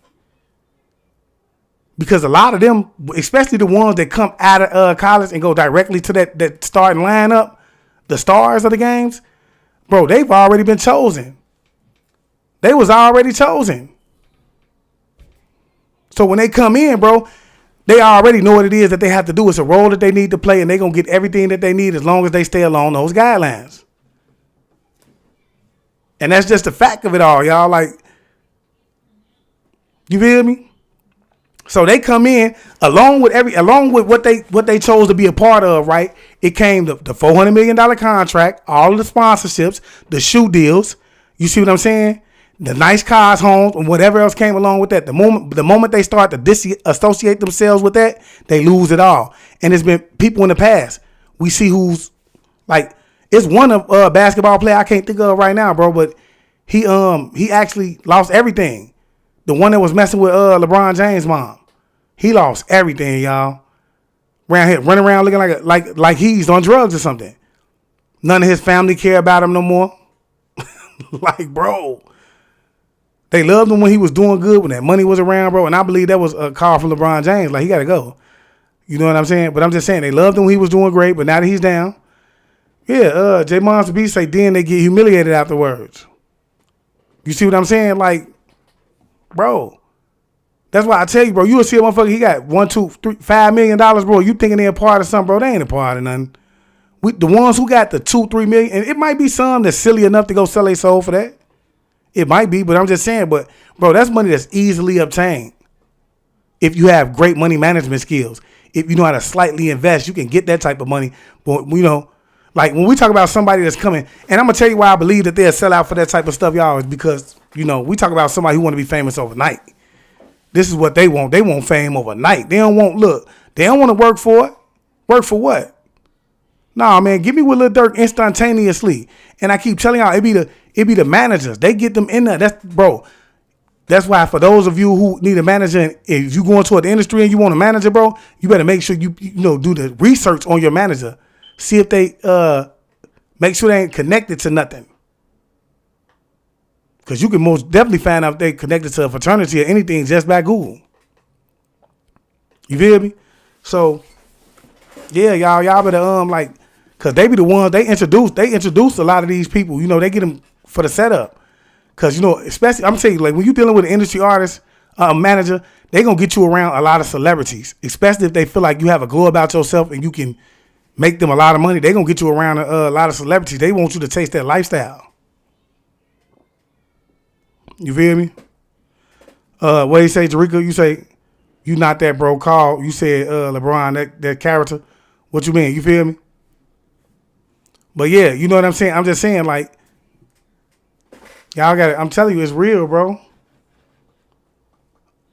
Because a lot of them, especially the ones that come out of college and go directly to that starting lineup, the stars of the games, bro, they've already been chosen. They was already chosen. So when they come in, bro, they already know what it is that they have to do. It's a role that they need to play, and they're going to get everything that they need as long as they stay along those guidelines. And that's just the fact of it all, y'all. Like, you feel me? So they come in along with what they chose to be a part of, right? It came the $400 million contract, all of the sponsorships, the shoe deals. You see what I'm saying? The nice cars, homes, and whatever else came along with that. The moment they start to disassociate themselves with that, they lose it all. And it's been people in the past. We see who's like, it's one of basketball player I can't think of right now, bro. But he actually lost everything. The one that was messing with LeBron James' mom. He lost everything, y'all. Running around looking like he's on drugs or something. None of his family care about him no more. Like, bro. They loved him when he was doing good, when that money was around, bro. And I believe that was a call from LeBron James. Like, he got to go. You know what I'm saying? But I'm just saying, they loved him when he was doing great, but now that he's down. Yeah, J Monster B say then they get humiliated afterwards. You see what I'm saying? Like, bro, that's why I tell you, bro, you will see a motherfucker, he got $1, $2, $3, $5 million, bro. You thinking they a part of something, bro. They ain't a part of nothing. The ones who got the 2, 3 million, and it might be some that's silly enough to go sell their soul for that. It might be, but I'm just saying, but bro, that's money that's easily obtained. If you have great money management skills, if you know how to slightly invest, you can get that type of money. But you know, like when we talk about somebody that's coming, and I'm gonna tell you why I believe that they'll sell out for that type of stuff, y'all, is because, you know, we talk about somebody who want to be famous overnight. This is what they want. They want fame overnight. They don't want, they don't want to work for it. Work for what? Nah, man, give me with Lil Durk instantaneously. And I keep telling y'all, it be the managers. They get them in there. That's why for those of you who need a manager, if you go into the industry and you want a manager, bro, you better make sure you know, do the research on your manager. See if they make sure they ain't connected to nothing. Because you can most definitely find out if they connected to a fraternity or anything just by Google. You feel me? So yeah, y'all better cause they be the ones they introduce a lot of these people. You know, they get them for the setup. Cause you know, especially I'm telling you, like when you dealing with an industry artist, manager, they gonna get you around a lot of celebrities. Especially if they feel like you have a glow about yourself and you can make them a lot of money. They gonna get you around a lot of celebrities. They want you to taste that lifestyle. You feel me? What do you say, Jerika? You say you not that bro. Call. You said LeBron that character. What you mean? You feel me? But yeah, you know what I'm saying? I'm just saying, like, y'all got it. I'm telling you, it's real, bro.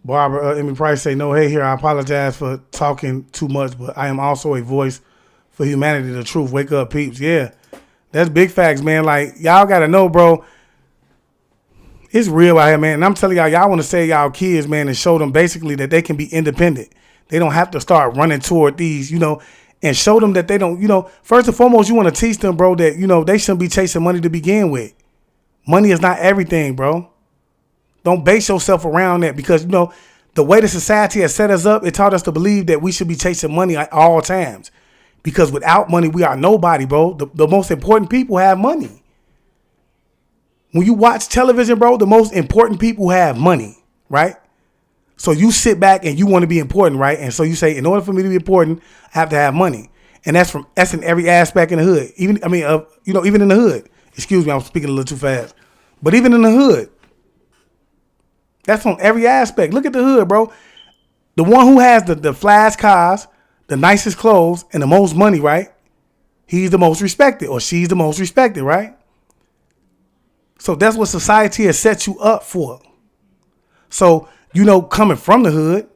Barbara Emmy Price say, no, hey, here, I apologize for talking too much, but I am also a voice for humanity, the truth. Wake up, peeps. Yeah, that's big facts, man. Like, y'all got to know, bro, it's real out here, man. And I'm telling y'all want to say y'all kids, man, and show them basically that they can be independent. They don't have to start running toward these, you know, and show them that they don't, you know, first and foremost, you want to teach them, bro, that, you know, they shouldn't be chasing money to begin with. Money is not everything, bro. Don't base yourself around that because, you know, the way the society has set us up, it taught us to believe that we should be chasing money at all times. Because without money, we are nobody, bro. The most important people have money. When you watch television, bro, the most important people have money, right? So you sit back and you want to be important, right? And so you say, in order for me to be important, I have to have money. And that's in every aspect in the hood. Even in the hood. Excuse me, I'm speaking a little too fast. But even in the hood, that's on every aspect. Look at the hood, bro. The one who has the flash cars, the nicest clothes, and the most money, right? He's the most respected, or she's the most respected, right? So that's what society has set you up for. So, you know, coming from the hood,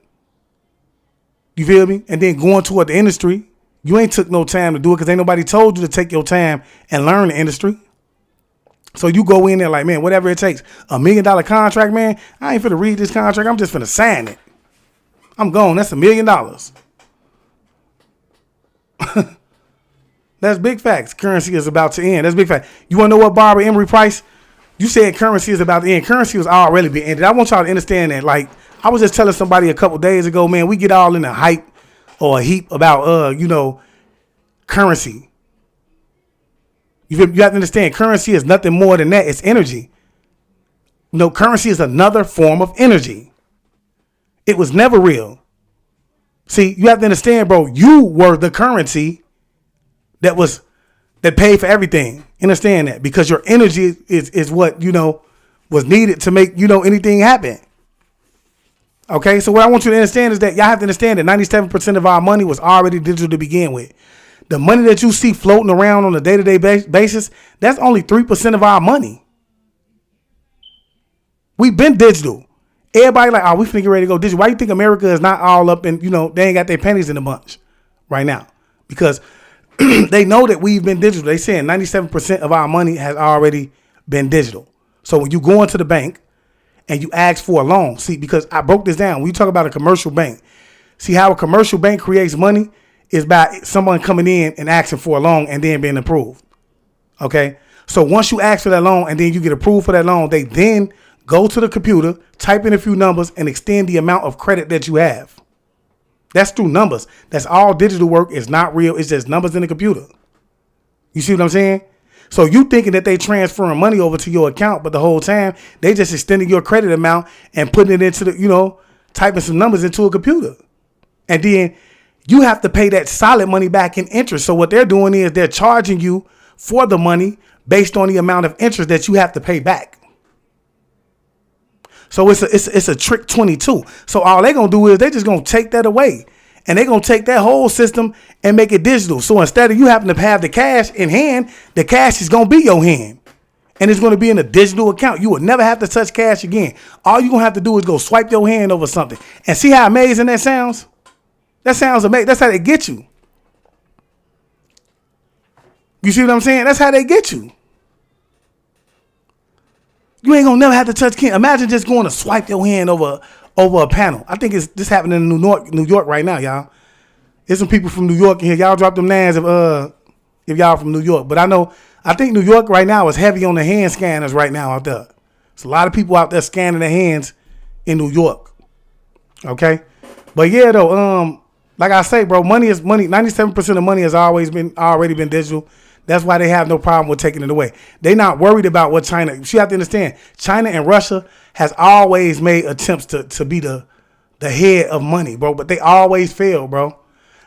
you feel me? And then going toward the industry, you ain't took no time to do it because ain't nobody told you to take your time and learn the industry. So you go in there like, man, whatever it takes. $1 million contract, man. I ain't finna read this contract. I'm just finna sign it. I'm gone. That's $1 million. That's big facts. Currency is about to end. That's big fact. You want to know what, Barbara Emery Price? You said currency is about to end. Currency was already being ended. I want y'all to understand that. Like, I was just telling somebody a couple days ago, man, we get all in a hype or a heap about, currency. You have to understand, currency is nothing more than that. It's energy. No, currency is another form of energy. It was never real. See, you have to understand, bro, you were the currency that paid for everything. Understand that? Because your energy is what, you know, was needed to make, you know, anything happen. Okay, so what I want you to understand is that y'all have to understand that 97% of our money was already digital to begin with. The money that you see floating around on a day-to-day basis, that's only 3% of our money. We've been digital. Everybody like, oh, we finna get ready to go digital. Why you think America is not all up and, you know, they ain't got their pennies in a bunch right now? Because they know that we've been digital. They saying 97% of our money has already been digital. So when you go into the bank and you ask for a loan, see, because I broke this down. When you talk about a commercial bank, see how a commercial bank creates money is by someone coming in and asking for a loan and then being approved. Okay. So once you ask for that loan and then you get approved for that loan, they then go to the computer, type in a few numbers and extend the amount of credit that you have. That's through numbers. That's all digital work. It's not real. It's just numbers in the computer. You see what I'm saying? So you thinking that they transferring money over to your account, but the whole time they just extending your credit amount and putting it into the, typing some numbers into a computer. And then you have to pay that solid money back in interest. So what they're doing is they're charging you for the money based on the amount of interest that you have to pay back. So it's a trick 22. So all they're going to do is they just going to take that away. And they're going to take that whole system and make it digital. So instead of you having to have the cash in hand, the cash is going to be your hand. And it's going to be in a digital account. You will never have to touch cash again. All you're going to have to do is go swipe your hand over something. And see how amazing that sounds? That sounds amazing. That's how they get you. You see what I'm saying? That's how they get you. You ain't gonna never have to touch Ken. Imagine just going to swipe your hand over a panel. I think this happening in New York right now, y'all. There's some people from New York here. Y'all drop them names if y'all from New York. But I think New York right now is heavy on the hand scanners right now out there. There's a lot of people out there scanning their hands in New York. Okay? But yeah, though, like I say, bro, money is money. 97% of money has already been digital. That's why they have no problem with taking it away. They're not worried about what China. You have to understand, China and Russia has always made attempts to be the head of money, bro. But they always fail, bro.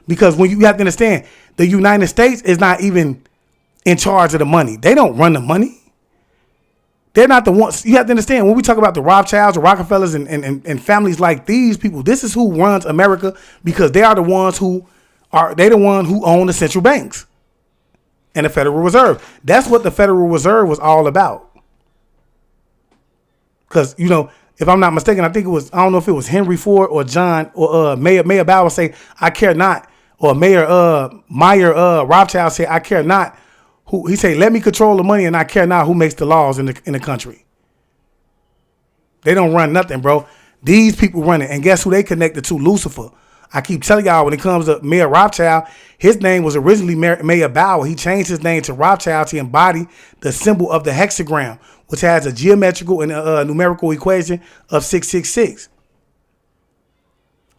Because when you have to understand, the United States is not even in charge of the money. They don't run the money. They're not the ones. You have to understand, when we talk about the Rothschilds, the Rockefellers, and families like these people, this is who runs America, because they are the ones who own the central banks and the Federal Reserve. That's what the Federal Reserve was all about. Because, if I'm not mistaken, I don't know if it was Henry Ford or John or Mayor Bauer say, I care not, or Mayor Rothschild say, I care not. He say, let me control the money and I care not who makes the laws in the country. They don't run nothing, bro. These people run it. And guess who they connected to? Lucifer. I keep telling y'all, when it comes to Mayor Rothschild, his name was originally Mayor Bauer. He changed his name to Rothschild to embody the symbol of the hexagram, which has a geometrical and numerical equation of 666.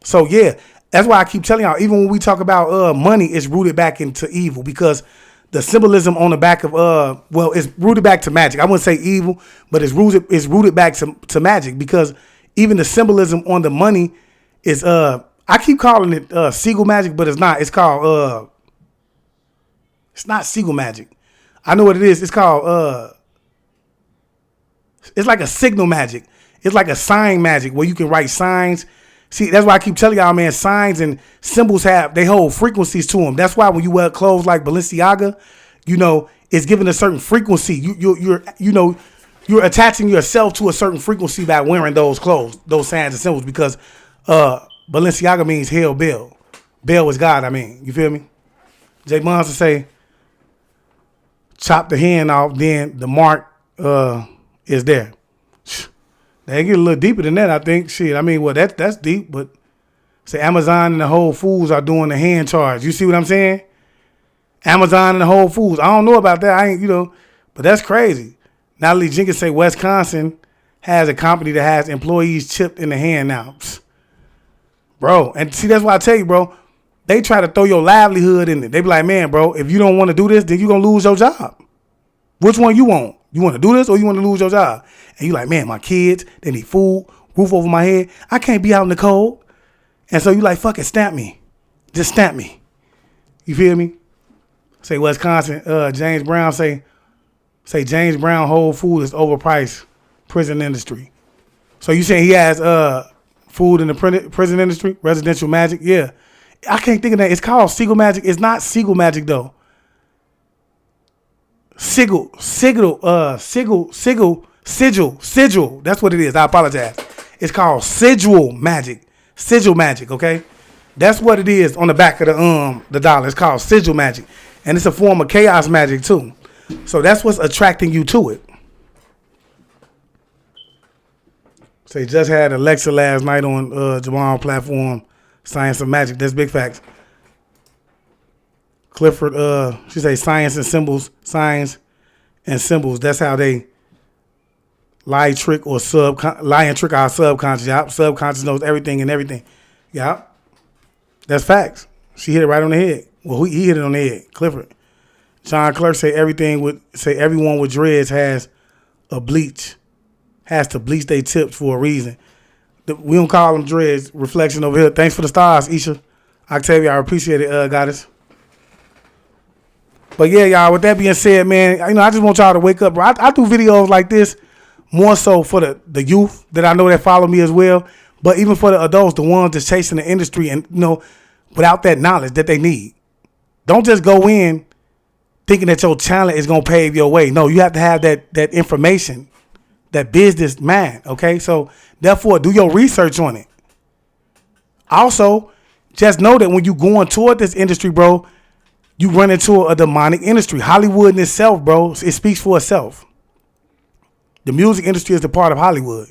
So yeah, that's why I keep telling y'all, even when we talk about money, it's rooted back into evil, because the symbolism on the back of it's rooted back to magic. I wouldn't say evil, but it's rooted back to magic, because even the symbolism on the money is I keep calling it Siegel magic, but it's not. It's called it's not Siegel magic. I know what it is. It's called it's like a signal magic. It's like a sign magic where you can write signs. See, that's why I keep telling y'all, man, signs and symbols they hold frequencies to them. That's why when you wear clothes like Balenciaga, it's given a certain frequency. You're attaching yourself to a certain frequency by wearing those clothes, those signs and symbols, because Balenciaga means Hail Bell. Bell is God, you feel me? Jay Monster say, chop the hand off, then the mark is there. They get a little deeper than that, I think. Shit, that's deep, but say Amazon and the Whole Foods are doing the hand charge. You see what I'm saying? Amazon and the Whole Foods. I don't know about that. I ain't, but that's crazy. Natalie Jenkins say Wisconsin has a company that has employees chipped in the hand now. Psst. Bro, and see, that's why I tell you, bro, they try to throw your livelihood in it. They be like, man, bro, if you don't want to do this, then you're going to lose your job. Which one you want? You want to do this or you want to lose your job? And you like, man, my kids, they need food, roof over my head. I can't be out in the cold. And so you like, fuck it, stamp me. Just stamp me. You feel me? Say Wisconsin, James Brown say James Brown Whole Food is overpriced prison industry. So you saying he has food in the prison industry, residential magic? Yeah. I can't think of that. It's called Siegel magic. It's not Siegel magic though. Sigil. That's what it is. I apologize. It's called sigil magic. Sigil magic, okay? That's what it is on the back of the dollar. It's called sigil magic. And it's a form of chaos magic too. So that's what's attracting you to it. So just had Alexa last night on Jamal platform, Science of Magic. That's big facts. Clifford, she say science and symbols, signs and symbols. That's how they lie and trick our subconscious. Yep. Subconscious knows everything and everything. Yep. That's facts. She hit it right on the head. Well, he hit it on the head. Clifford. Sean Clark say everyone with dreads has to bleach their tips for a reason. We don't call them dreads. Reflection over here. Thanks for the stars, Isha. Octavia, I appreciate it, goddess. But yeah, y'all, with that being said, man, I just want y'all to wake up, bro. I do videos like this more so for the youth that I know that follow me as well. But even for the adults, the ones that's chasing the industry and, without that knowledge that they need. Don't just go in thinking that your talent is going to pave your way. No, you have to have that information, that business mind, okay? So, therefore, do your research on it. Also, just know that when you going toward this industry, bro, you run into a demonic industry. Hollywood in itself, bro, it speaks for itself. The music industry is the part of Hollywood.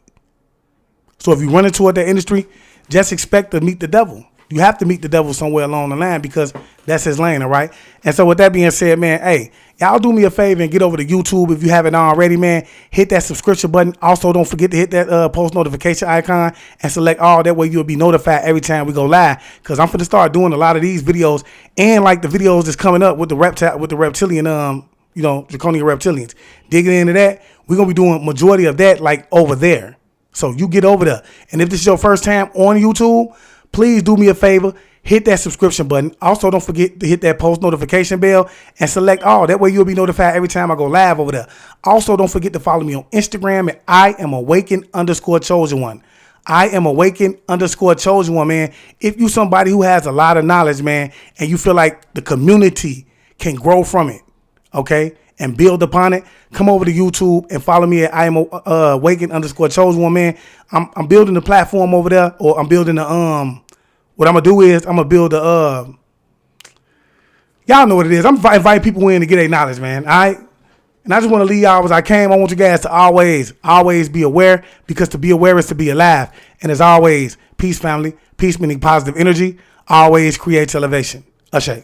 So if you run into that industry, just expect to meet the devil. You have to meet the devil somewhere along the line because that's his lane, all right? And so with that being said, man, hey, y'all do me a favor and get over to YouTube if you haven't already, man. Hit that subscription button. Also, don't forget to hit that post notification icon and select all. That way you'll be notified every time we go live because I'm going to start doing a lot of these videos and like the videos that's coming up with the reptilian, draconian reptilians. Digging into that, we're going to be doing majority of that like over there. So you get over there. And if this is your first time on YouTube, please do me a favor. Hit that subscription button. Also, don't forget to hit that post notification bell and select all. That way you'll be notified every time I go live over there. Also, don't forget to follow me on Instagram at IamAwakened_chosen1. IamAwakened_chosen1, man. If you somebody who has a lot of knowledge, man, and you feel like the community can grow from it, okay, and build upon it, come over to YouTube and follow me at IamAwakened_chosen1, man. I'm building the platform over there, or I'm building the what I'm gonna do is I'm gonna build the y'all know what it is. I'm inviting people in to get their knowledge, man. All right. And I just want to leave y'all as I came. I want you guys to always be aware, because to be aware is to be alive. And as always, peace, family. Peace meaning positive energy. Always creates elevation. Ashe.